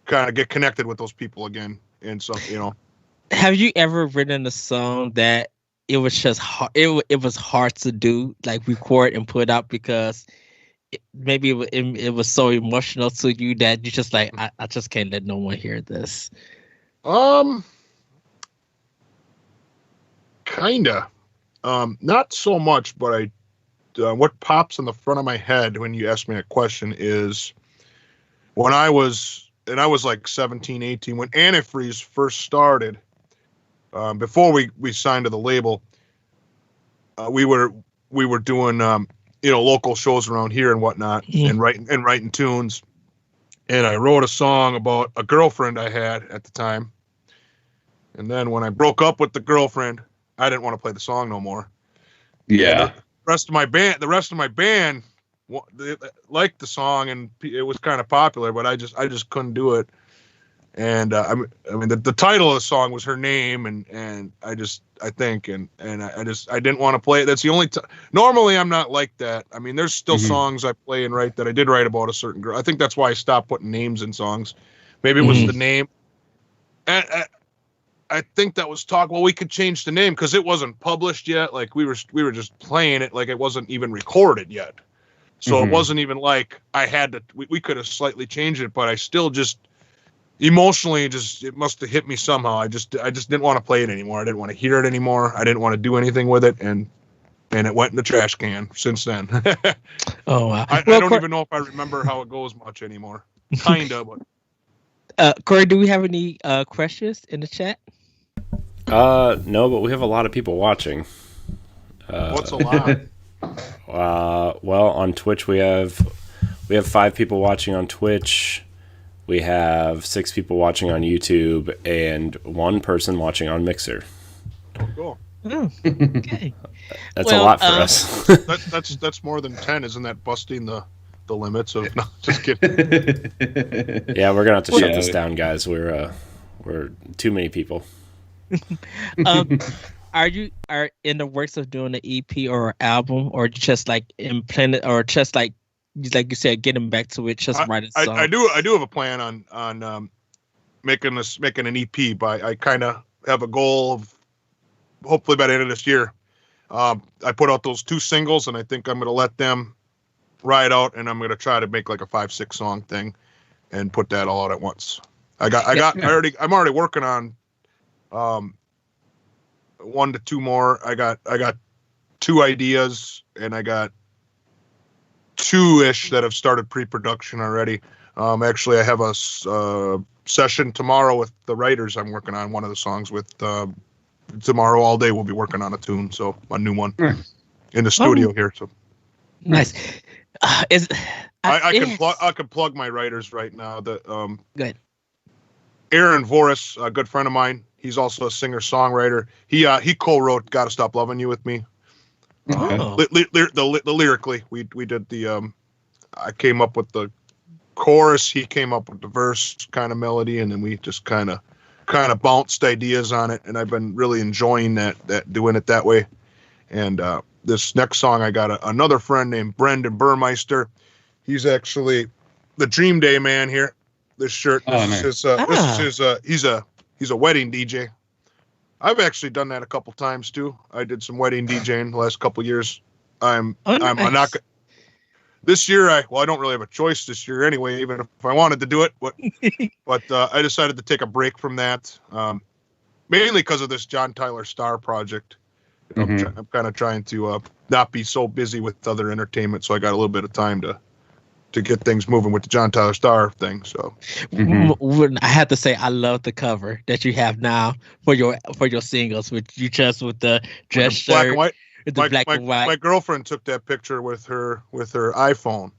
of get connected with those people again. And so,
Have you ever written a song that it was just hard, it was hard to do, like record and put out because maybe it was so emotional to you that you just like, I just can't let no one hear this?
Kinda. Not so much, but what pops in the front of my head when you ask me a question is when I was like 17, 18, when Antifreeze first started, before we signed to the label, we were doing local shows around here and whatnot, and writing tunes. And I wrote a song about a girlfriend I had at the time. And then when I broke up with the girlfriend, I didn't want to play the song no more.
Yeah.
The rest of my band they liked the song and it was kind of popular, but I just couldn't do it. And I mean the title of the song was her name, and I didn't want to play it. That's the only normally I'm not like that. I mean, there's still songs I play and write that I did write about a certain girl. I think that's why I stopped putting names in songs. Maybe it was the name. And I think that was talk. Well, we could change the name because it wasn't published yet. Like we were just playing it, like it wasn't even recorded yet. So it wasn't even like I had to. We could have slightly changed it, but I still just emotionally it must have hit me somehow. I just didn't want to play it anymore. I didn't want to hear it anymore. I didn't want to do anything with it, and it went in the trash can since then.
Oh wow!
I don't even know if I remember how it goes much anymore. Kinda, but.
Corey, do we have any questions in the chat?
No, but we have a lot of people watching.
What's a lot?
Well, on Twitch we have 5 people watching on Twitch. We have 6 people watching on YouTube and 1 person watching on Mixer.
Cool.
Okay.
That's a lot for us.
That's more than 10. Isn't that busting the limits of? No, just kidding.
Yeah, we're gonna have to shut this down, guys. We're too many people.
Are in the works of doing an EP or an album, or just like in plan, or just like you said, getting back to it, just write a song?
I do have a plan on making an EP, but I kind of have a goal of hopefully by the end of this year. I put out those 2 singles, and I think I'm going to let them ride out, and I'm going to try to make like a 5-6 song thing and put that all out at once. I'm already working on 1 to 2 more. I got 2 ideas, and I got 2-ish that have started pre-production already. Actually, I have a session tomorrow with the writers. I'm working on one of the songs with. Tomorrow all day we'll be working on a tune, so a new one in the studio here. So
nice.
I can plug my writers right now.
Good.
Aaron Voris, a good friend of mine. He's also a singer-songwriter. He co-wrote "Gotta Stop Loving You" with me.
Oh.
The lyrically, we did the. I came up with the chorus. He came up with the verse kind of melody, and then we just kind of bounced ideas on it. And I've been really enjoying that doing it that way. And this next song, I got another friend named Brendan Burmeister. He's actually the Dream Day man here. This shirt. He's a wedding DJ. I've actually done that a couple times too. I did some wedding DJing the last couple years. I'm not this year, I don't really have a choice this year anyway, even if I wanted to do it. But I decided to take a break from that, mainly because of this John Tyler Starr project. I'm kind of trying to not be so busy with other entertainment, so I got a little bit of time to get things moving with the John Tyler Starr thing. So
I have to say, I love the cover that you have now for your singles, with the dress shirt,
black and white.
Black and white.
My girlfriend took that picture with her iPhone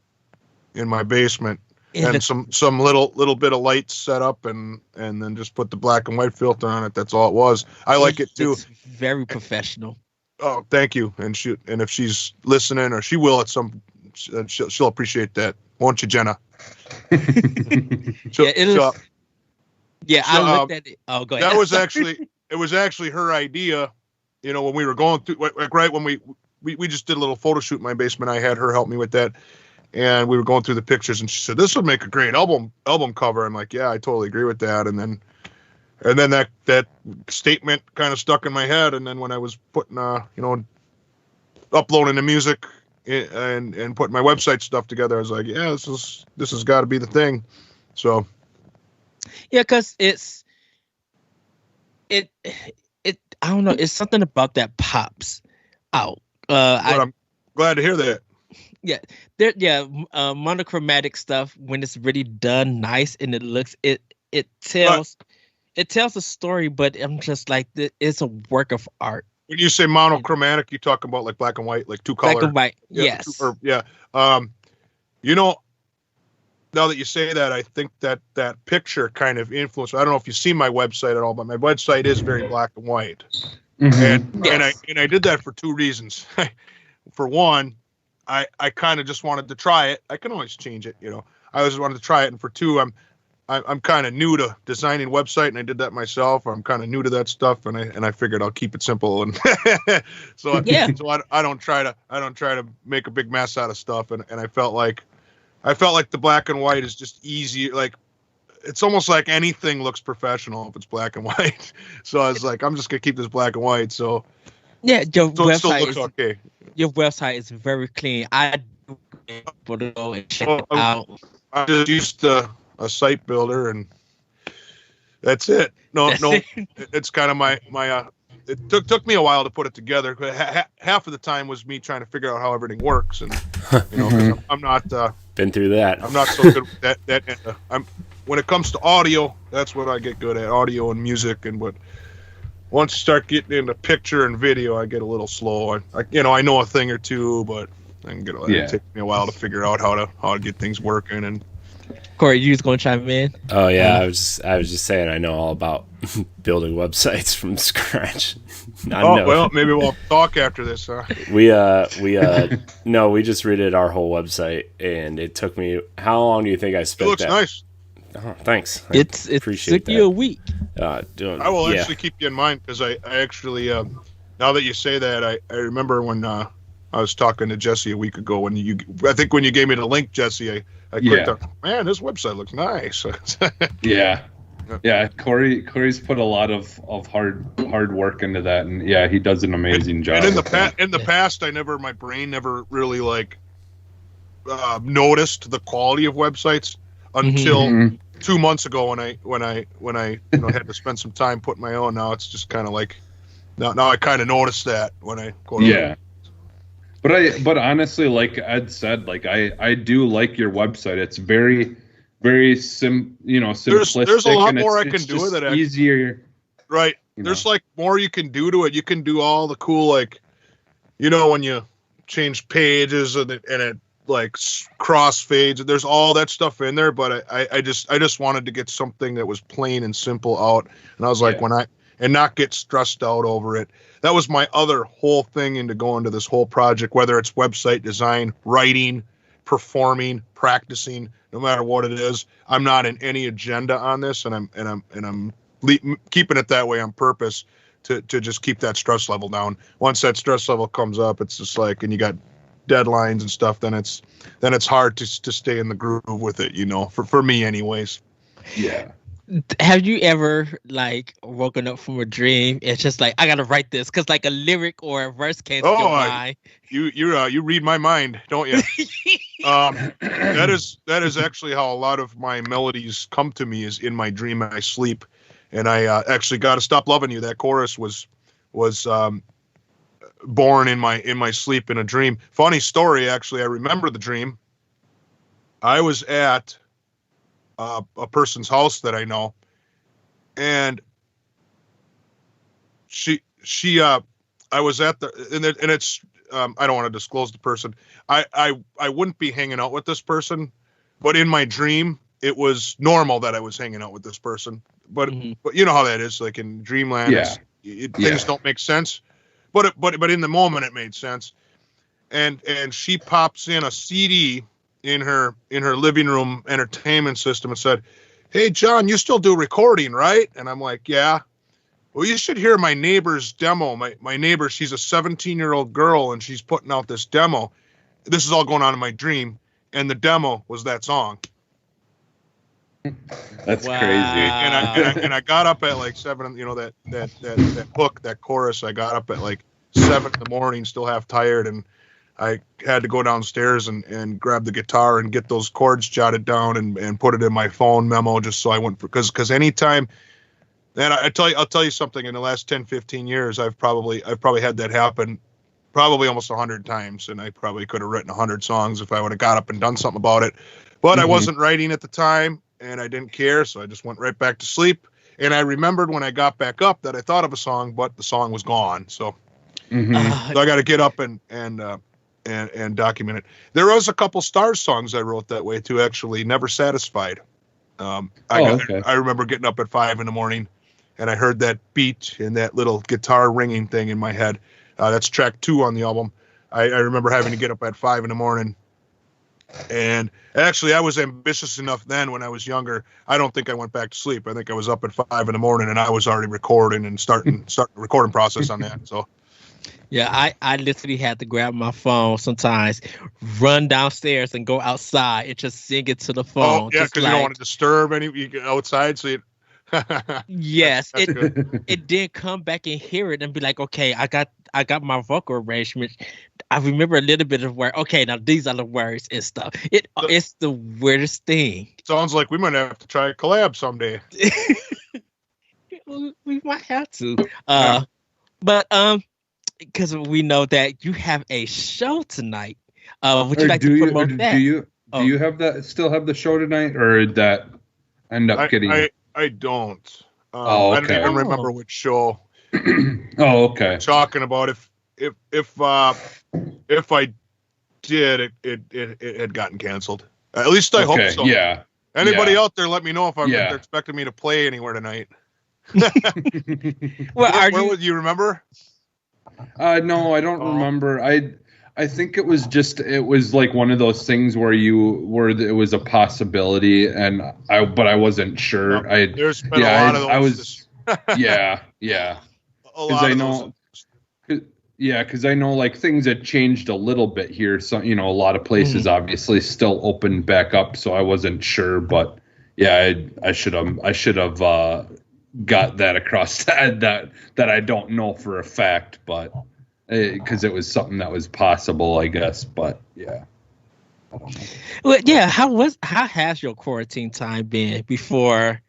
in my basement, and some little bit of lights set up, and then just put the black and white filter on it. That's all it was. I like it too.
It's very professional.
Oh, thank you. And if she's listening, or she will at some, she'll appreciate that, won't you, Jenna?
I looked at it. Oh, go ahead.
That was actually her idea. You know, when we were going through, like right when we just did a little photo shoot in my basement. I had her help me with that, and we were going through the pictures, and she said, "This would make a great album cover." I'm like, "Yeah, I totally agree with that." And then that statement kind of stuck in my head. And then when I was putting, uploading the music and putting my website stuff together, I was like, "Yeah, this has got to be the thing." So,
yeah, because I don't know. It's something about that pops out.
I'm glad to hear that.
Yeah, monochromatic stuff, when it's really done nice and it tells a story, but I'm just like, it's a work of art.
When you say monochromatic, you talking about like black and white, like two color.
Black and white, yes.
Now that you say that, I think that picture kind of influenced. I don't know if you've seen my website at all, but my website is very black and white. And I did that for two reasons. For one, I kind of just wanted to try it. I can always change it, I always wanted to try it. And for two, I'm kind of new to designing website, and I did that myself. I'm kind of new to that stuff, and I figured I'll keep it simple, and so I don't try to make a big mess out of stuff. And I felt like the black and white is just easy. Like, it's almost like anything looks professional if it's black and white. So I was like, I'm just gonna keep this black and white. So
yeah, your
website still looks okay.
Your website is very clean. I do people to go and check it out.
I just used a site builder, and that's it. No, it's kind of my. It took me a while to put it together. Half of the time was me trying to figure out how everything works, and 'cause I'm not
been through that.
I'm not so good with that. When it comes to audio, that's what I get good at, audio and music. And once you start getting into picture and video, I get a little slow. I know a thing or two, but it takes me a while to figure out how to get things working. And
Corey, you was going to chime in?
Oh yeah, I was just saying I know all about building websites from scratch.
Well, maybe we'll talk after this, huh?
We no, we just redid our whole website, and it took me. How long do you think I spent?
It looks nice.
Oh, thanks.
It took you a week.
I will actually keep you in mind, because I actually now that you say that, I remember when I was talking to Jesse a week ago, when you gave me the link, Jesse, I clicked on, man, this website looks nice.
Yeah, Corey's put a lot of hard work into that, and yeah, he does an amazing job.
And in the past, my brain never really noticed the quality of websites until 2 months ago when I had to spend some time putting my own. Now it's just kind of like now I kind of noticed that when I go to
But honestly, like Ed said, like I do like your website. It's very, very simplistic.
There's a lot more I can do with it.
Easier,
right? There's more you can do to it. You can do all the cool, when you change pages and it crossfades. There's all that stuff in there. But I just wanted to get something that was plain and simple out. And I was like, and not get stressed out over it. That was my other whole thing into going to this whole project, whether it's website design, writing, performing, practicing, no matter what it is. I'm not in any agenda on this, and I'm keeping it that way on purpose to just keep that stress level down. Once that stress level comes up, it's just and you got deadlines and stuff, then it's hard to stay in the groove with it, for me anyways.
Yeah.
Have you ever like woken up from a dream? It's just like I gotta write this because like a lyric or a verse came to your mind.
You read my mind, don't you? That is actually how a lot of my melodies come to me, is in my dream and I sleep. And I actually got to stop loving you. That chorus was born in my sleep in a dream. Funny story, actually. I remember the dream. I was at a person's house that I know, and I was at and it's I don't want to disclose the person. I wouldn't be hanging out with this person, but in my dream it was normal that I was hanging out with this person. But you know how that is, like in dreamland, things don't make sense. But in the moment it made sense. And she pops in a CD in her living room entertainment system and said, "Hey John, you still do recording, right?" And I'm like, "Yeah." "Well, you should hear my neighbor's demo. My neighbor, she's a 17-year-old girl, and she's putting out this demo." This is all going on in my dream, and the demo was that song.
That's crazy.
And I got up at like 7. You know, that hook, that chorus. I got up at like 7 in the morning, still half tired, and I had to go downstairs and grab the guitar and get those chords jotted down and put it in my phone memo, just so I went, because anytime. And I'll tell you something. In the last 10, 15 years, I've probably had that happen, probably almost 100 times, and I probably could have written 100 songs if I would have got up and done something about it. But I wasn't writing at the time, and I didn't care, so I just went right back to sleep. And I remembered when I got back up that I thought of a song, but the song was gone. So, so I got to get up and document it. There was a couple Starr songs I wrote that way too. Actually, Never Satisfied. I remember getting up at 5 in the morning. And I heard that beat and that little guitar ringing thing in my head. That's track 2 on the album. I remember having to get up at 5 in the morning. And actually, I was ambitious enough then when I was younger. I don't think I went back to sleep. I think I was up at 5 in the morning, and I was already recording and starting the recording process on that. So,
yeah, I literally had to grab my phone sometimes, run downstairs, and go outside and just sing it to the phone.
Oh, yeah, because you don't want to disturb you get outside, so you.
Yes, it did come back and hear it and be like, okay, I got my vocal arrangement. I remember a little bit of where, okay, now these are the words and stuff. It's the weirdest thing.
Sounds like we might have to try a collab someday.
We might have to. But because we know that you have a show tonight. Would you like to promote that?
Do you have that? Still have the show tonight, or did that end up getting?
I don't.
Okay.
I don't even remember which show.
Oh, okay.
Talking about if I did, it had gotten canceled. At least I hope so.
Yeah.
Anybody out there, let me know if they're expecting me to play anywhere tonight.
Well,
where would you remember?
No, I don't remember. I think it was like one of those things where it was a possibility, but I wasn't sure.
There's been a lot of those.
I was, yeah.
A lot of those.
Yeah, because I know like things had changed a little bit here. So, a lot of places obviously still opened back up. So I wasn't sure, but yeah, I should have got that across that I don't know for a fact, but because it was something that was possible, I guess. But yeah.
Well, yeah. How has your quarantine time been before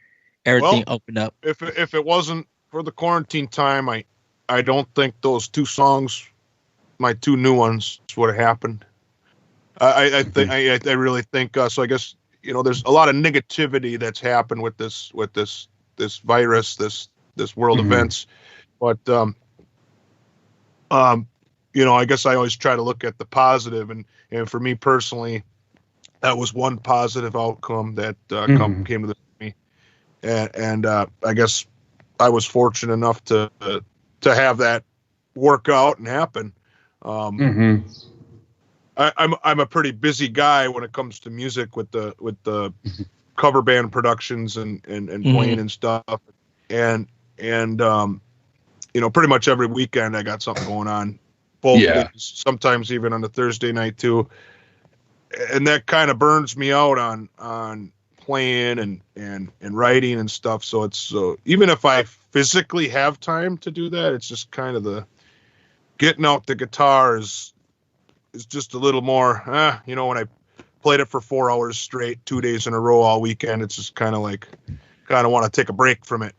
everything opened up?
If it wasn't for the quarantine time, I don't think those 2 songs, my 2 new ones, would have happened. I really think so. I guess there's a lot of negativity that's happened with this virus, this world events, but I guess I always try to look at the positive, and for me personally, that was one positive outcome that came to me, and I guess I was fortunate enough to have that work out and happen. I'm a pretty busy guy when it comes to music with the cover band productions and playing and stuff, and pretty much every weekend I got something going on, both days, sometimes even on a Thursday night too, and that kind of burns me out on playing and writing and stuff. So it's even if I physically have time to do that, it's just kind of the getting out the guitar is just a little more, when I played it for 4 hours straight, 2 days in a row all weekend, it's just kind of want to take a break from it.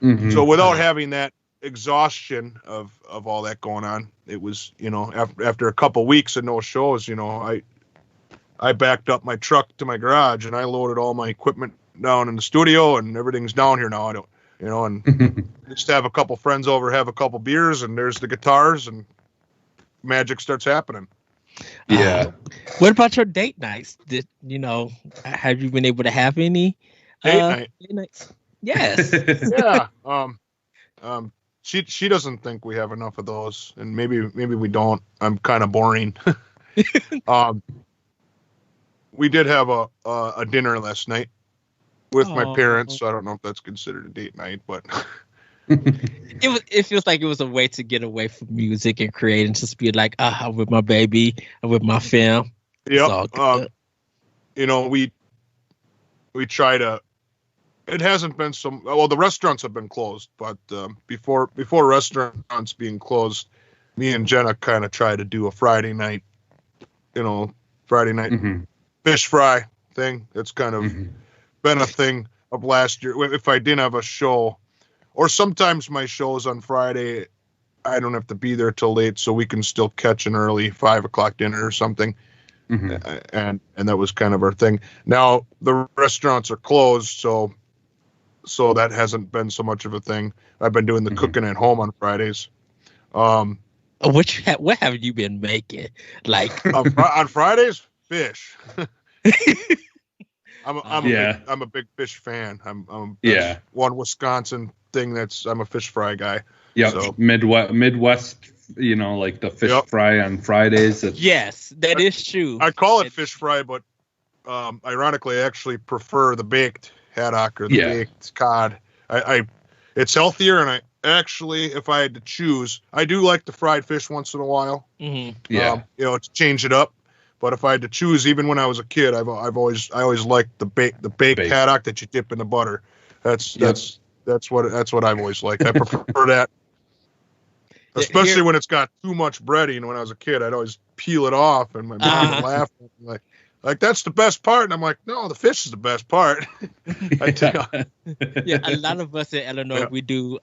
Mm-hmm. So without having that exhaustion of all that going on, it was, after a couple weeks of no shows, I backed up my truck to my garage and I loaded all my equipment down in the studio, and everything's down here now. I don't, and just have a couple friends over, have a couple beers, and there's the guitars, and magic starts happening.
Yeah.
What about your date nights? Have you been able to have any
date
nights? Yes.
Yeah. She doesn't think we have enough of those, and maybe we don't. I'm kind of boring. We did have a dinner last night with my parents, so I don't know if that's considered a date night, but
it feels like it was a way to get away from music and create and just be like, I'm with my baby, I'm with my fam.
Yep. We try to. It hasn't been the restaurants have been closed, but before restaurants being closed, me and Jenna kind of try to do a Friday night mm-hmm. fish fry thing. It's kind of been a thing of last year. If I didn't have a show, or sometimes my shows on Friday, I don't have to be there till late, so we can still catch an early 5:00 dinner or something. Mm-hmm. And that was kind of our thing. Now the restaurants are closed, so that hasn't been so much of a thing. I've been doing the cooking at home on Fridays.
What have you been making? Like
on Fridays, fish. I'm a big fish fan. I'm one Wisconsin thing I'm a fish fry guy.
Yeah, so. Midwest, like the fish fry on Fridays.
Yes, that is true.
I call it fish fry, but ironically, I actually prefer the baked haddock or the baked cod. It's healthier, and I actually, if I had to choose, I do like the fried fish once in a while.
Mm-hmm.
Yeah,
to change it up. But if I had to choose, even when I was a kid, I always liked the baked haddock that you dip in the butter. That's what I've always liked. I prefer that, especially when it's got too much breading. When I was a kid, I'd always peel it off, and my mom would laugh like that's the best part. And I'm like, no, the fish is the best part.
Yeah, a lot of us in Illinois we do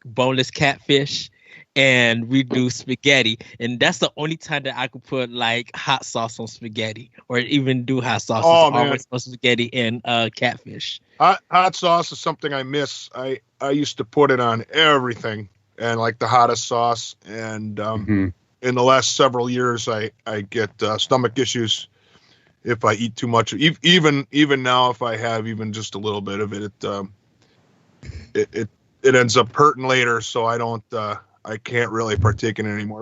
boneless catfish. And we do spaghetti, and that's the only time that I could put like hot sauce on spaghetti, or even do hot sauce on spaghetti and catfish.
Hot sauce is something I miss. I used to put it on everything, and like the hottest sauce. And in the last several years, I get stomach issues if I eat too much. Even now, if I have even just a little bit of it, it ends up hurting later. So I don't. I can't really partake in it anymore.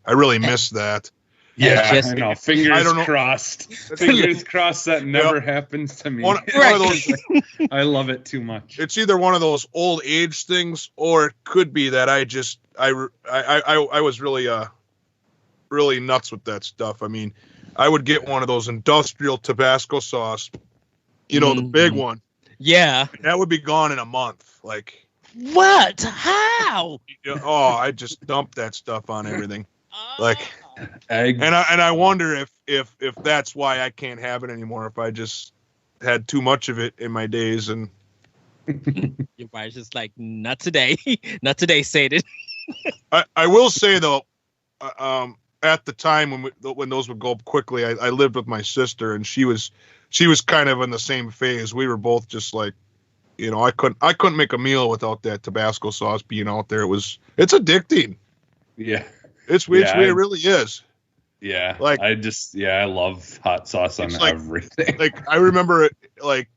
I really miss that.
Yeah, I know. Fingers crossed. Fingers crossed that never happens to me.
One of those,
I love it too much.
It's either one of those old age things, or it could be that I was really nuts with that stuff. I mean, I would get one of those industrial Tabasco sauce, the big one.
Yeah,
that would be gone in a month. Like.
What? How?
I just dumped that stuff on everything. Like egg. And I wonder if that's why I can't have it anymore. If I just had too much of it in my days, and
your body's just like, not today, not today, Satan.
I will say though, at the time when those would go up quickly, I lived with my sister, and she was kind of in the same phase. We were both just like. I couldn't make a meal without that Tabasco sauce being out there. It's addicting.
Yeah.
It really is.
Yeah.
Like
I love hot sauce on everything.
Like I remember it, like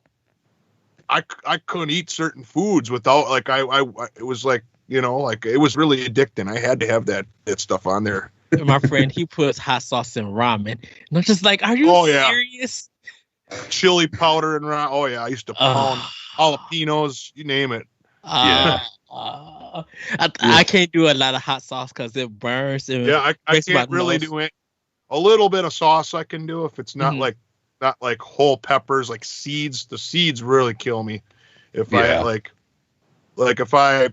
I couldn't eat certain foods without it was like, it was really addicting. I had to have that stuff on there.
My friend, he puts hot sauce in ramen. And I'm just like, are you serious?
Chili powder and ramen. Oh yeah. I used to pound jalapenos, you name it.
I can't do a lot of hot sauce because it burns.
I can't really do it. A little bit of sauce I can do if it's not like not like whole peppers, like seeds. The seeds really kill me. If I like if I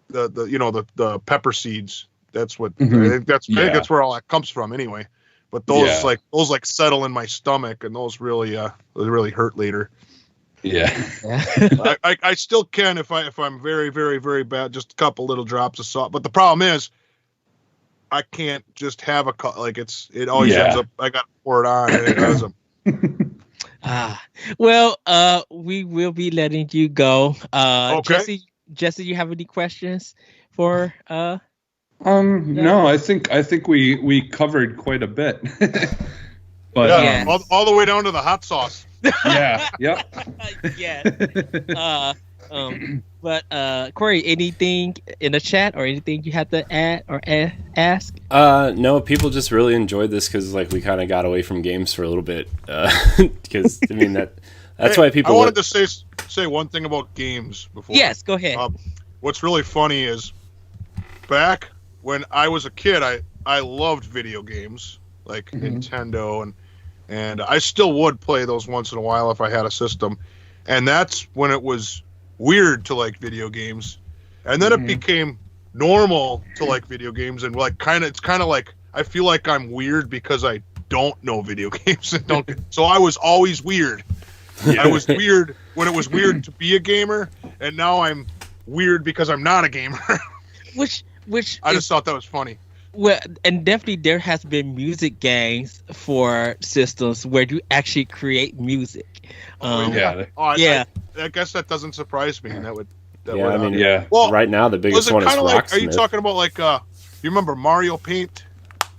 the pepper seeds. That's what I think. I think that's where all that comes from anyway. But those like settle in my stomach, and those really hurt later.
Yeah.
I still can if I'm very, very, very bad, just a couple little drops of salt. But the problem is, I can't just have it always ends up, I got to pour it on, and it doesn't.
We will be letting you go.
Okay.
Jesse, you have any questions for
No, I think we covered quite a bit. But
all the way down to the hot sauce.
Yeah. Yep.
Yeah. But Corey, anything in the chat or anything you had to add or ask?
No, people just really enjoyed this because like we kind of got away from games for a little bit. Because I mean that's why people.
I wanted to say one thing about games before.
Yes, go ahead.
What's really funny is back when I was a kid, I loved video games like Nintendo and I still would play those once in a while if I had a system. And that's when it was weird to like video games. And then it became normal to like video games, and like it's kind of like I feel like I'm weird because I don't know video games and don't. So I was always weird. I was weird when it was weird to be a gamer, and now I'm weird because I'm not a gamer.
Which
I just thought that was funny.
Well, and definitely there has been music games for systems where you actually create music.
I guess that doesn't surprise me. That would.
Well, right now the biggest one is Rocksmith.
Are you talking about like you remember Mario Paint?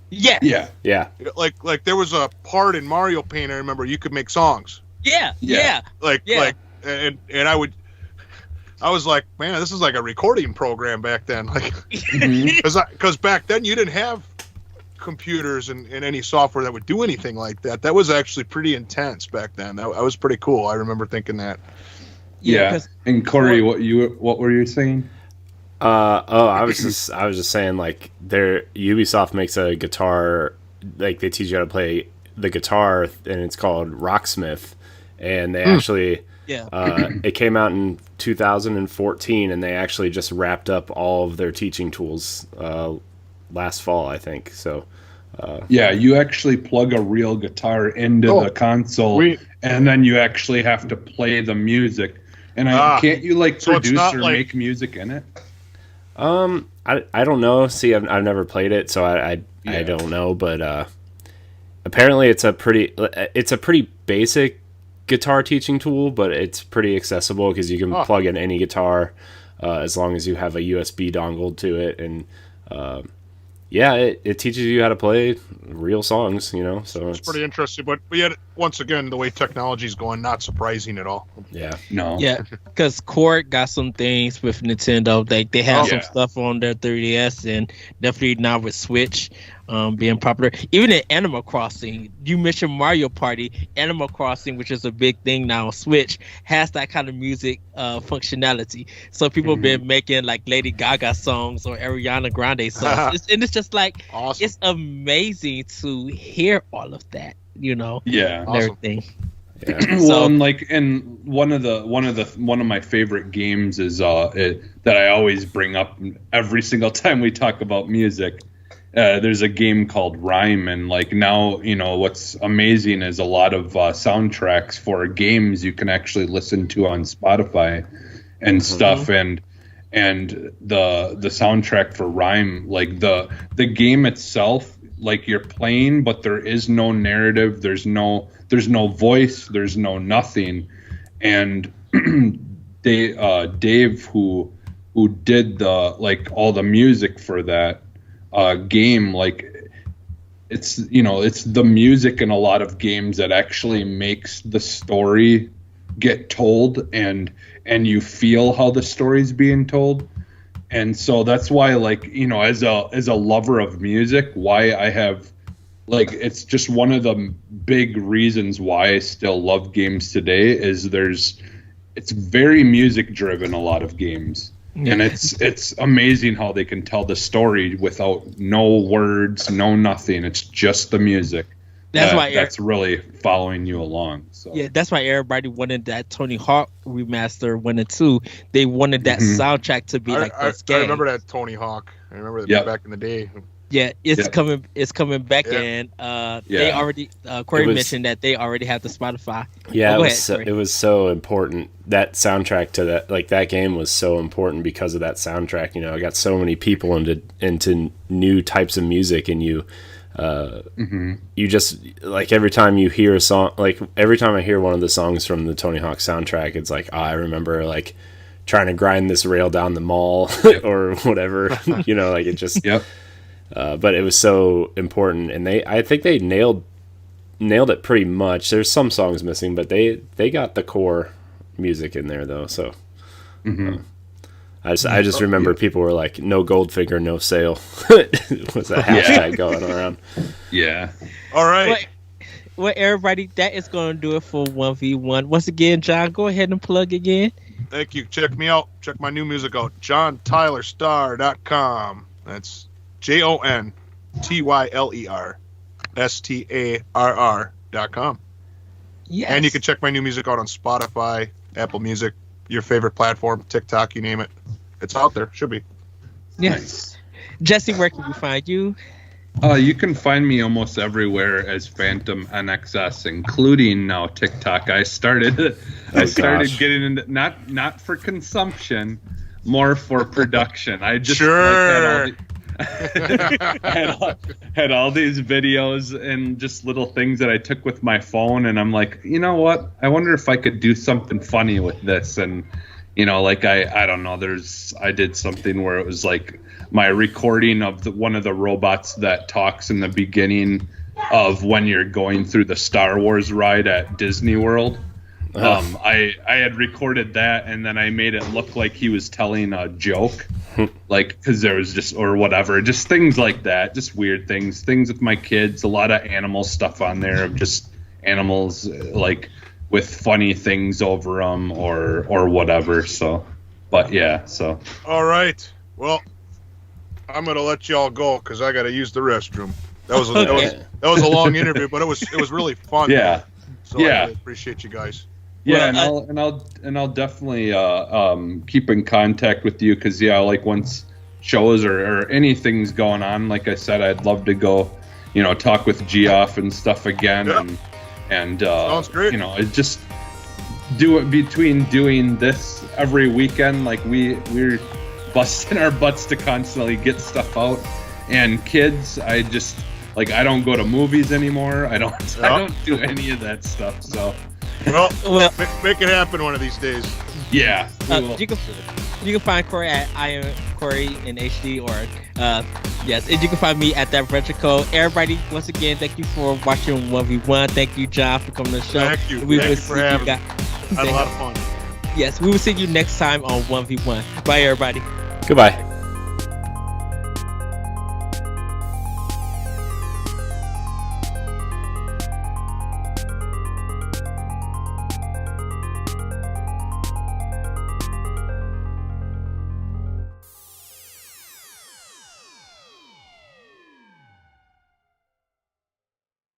Yeah.
Yeah.
Like there was a part in Mario Paint I remember you could make songs.
Yeah.
And I was like, man, this is like a recording program back then. Like, because back then you didn't have computers and any software that would do anything like that. That was actually pretty intense back then. That was pretty cool. I remember thinking that.
Yeah. And Corey, what were you saying?
I was just saying like Ubisoft makes a guitar, like they teach you how to play the guitar, and it's called Rocksmith, and they actually.
Yeah.
It came out in 2014, and they actually just wrapped up all of their teaching tools last fall, I think. So,
you actually plug a real guitar into the console, and then you actually have to play the music. And can't you produce or make music in it?
I don't know. See, I've never played it, so I don't know. But apparently, it's a pretty basic guitar teaching tool, but it's pretty accessible because you can plug in any guitar as long as you have a USB dongle to it, and it teaches you how to play real songs, so
it's pretty interesting. But yet once again, the way technology's going, not surprising at all.
Because Court got some things with Nintendo. They have some stuff on their 3DS, and definitely now with Switch being popular. Even in Animal Crossing, you mentioned Mario Party. Animal Crossing, which is a big thing now on Switch, has that kind of music functionality. So people have been making like Lady Gaga songs or Ariana Grande songs, and it's just like awesome. It's amazing to hear all of that, and everything.
Yeah. Well, and one of my favorite games is that I always bring up every single time we talk about music. There's a game called Rhyme, and now what's amazing is a lot of soundtracks for games you can actually listen to on Spotify and stuff, and the soundtrack for Rhyme, the game itself, you're playing, but there is no narrative, there's no voice, there's no nothing, and Dave who did the all the music for that game, it's the music in a lot of games that actually makes the story get told, and you feel how the story's being told. And so that's why as a lover of music, why I have it's just one of the big reasons why I still love games today is it's very music driven, a lot of games. And it's amazing how they can tell the story without no words, no nothing. It's just the music. that's really following you along. So
yeah, that's why everybody wanted that Tony Hawk remaster 1 and 2. They wanted that soundtrack to be like this game.
I remember that Tony Hawk. I remember that back in the day.
Yeah, it's coming. It's coming back, and they already. Corey mentioned that they already have the Spotify.
Yeah, it was so important. That soundtrack to that game was so important because of that soundtrack. You know, I got so many people into new types of music, and you just like every time you hear a song, like every time I hear one of the songs from the Tony Hawk soundtrack, it's like I remember like trying to grind this rail down the mall or whatever. You know, like it just. But it was so important, and I think they nailed it pretty much. There's some songs missing, but they got the core music in there though. So I just remember people were like, "No Goldfinger, no sale." Was a hashtag going around.
Yeah.
All right.
Well, everybody, that is going to do it for 1v1. Once again, John, go ahead and plug again.
Thank you. Check me out. Check my new music out. JohnTylerStarr.com. That's JohnTylerStarr.com.
Yes.
And you can check my new music out on Spotify, Apple Music, your favorite platform, TikTok, you name it. It's out there. Should be.
Yes.
Nice.
Jesse, where can we find you?
You can find me almost everywhere as Phantom NXS, including now TikTok. I started getting into not for consumption, more for production. I just had all these videos and just little things that I took with my phone, and I'm like, you know what? I wonder if I could do something funny with this. And you know, like I don't know. I did something where it was like my recording of one of the robots that talks in the beginning of when you're going through the Star Wars ride at Disney World. I had recorded that, and then I made it look like he was telling a joke, like because there was just things like that, just weird things with my kids, a lot of animal stuff on there of just animals like with funny things over them or whatever. So, but yeah, so
all right, well, I'm gonna let y'all go because I gotta use the restroom. That was a long interview, but it was really fun.
Yeah,
so I really appreciate you guys.
Yeah, and I'll definitely keep in contact with you because like once shows or anything's going on, like I said, I'd love to go, talk with Geoff and stuff again.
Yep.
And
sounds great.
It just do it between doing this every weekend, like we're busting our butts to constantly get stuff out, and kids, I don't go to movies anymore. I don't do any of that stuff. So.
Well, make it happen one of these days.
Yeah.
You can find Corey at I am Corey in HD, or yes, and you can find me at that retro code. Everybody, once again, thank you for watching 1v1. Thank you, John, for coming to the show.
Thank you. Thank you for having me. I had a lot of fun.
Yes, we will see you next time on 1v1. Bye, everybody.
Goodbye.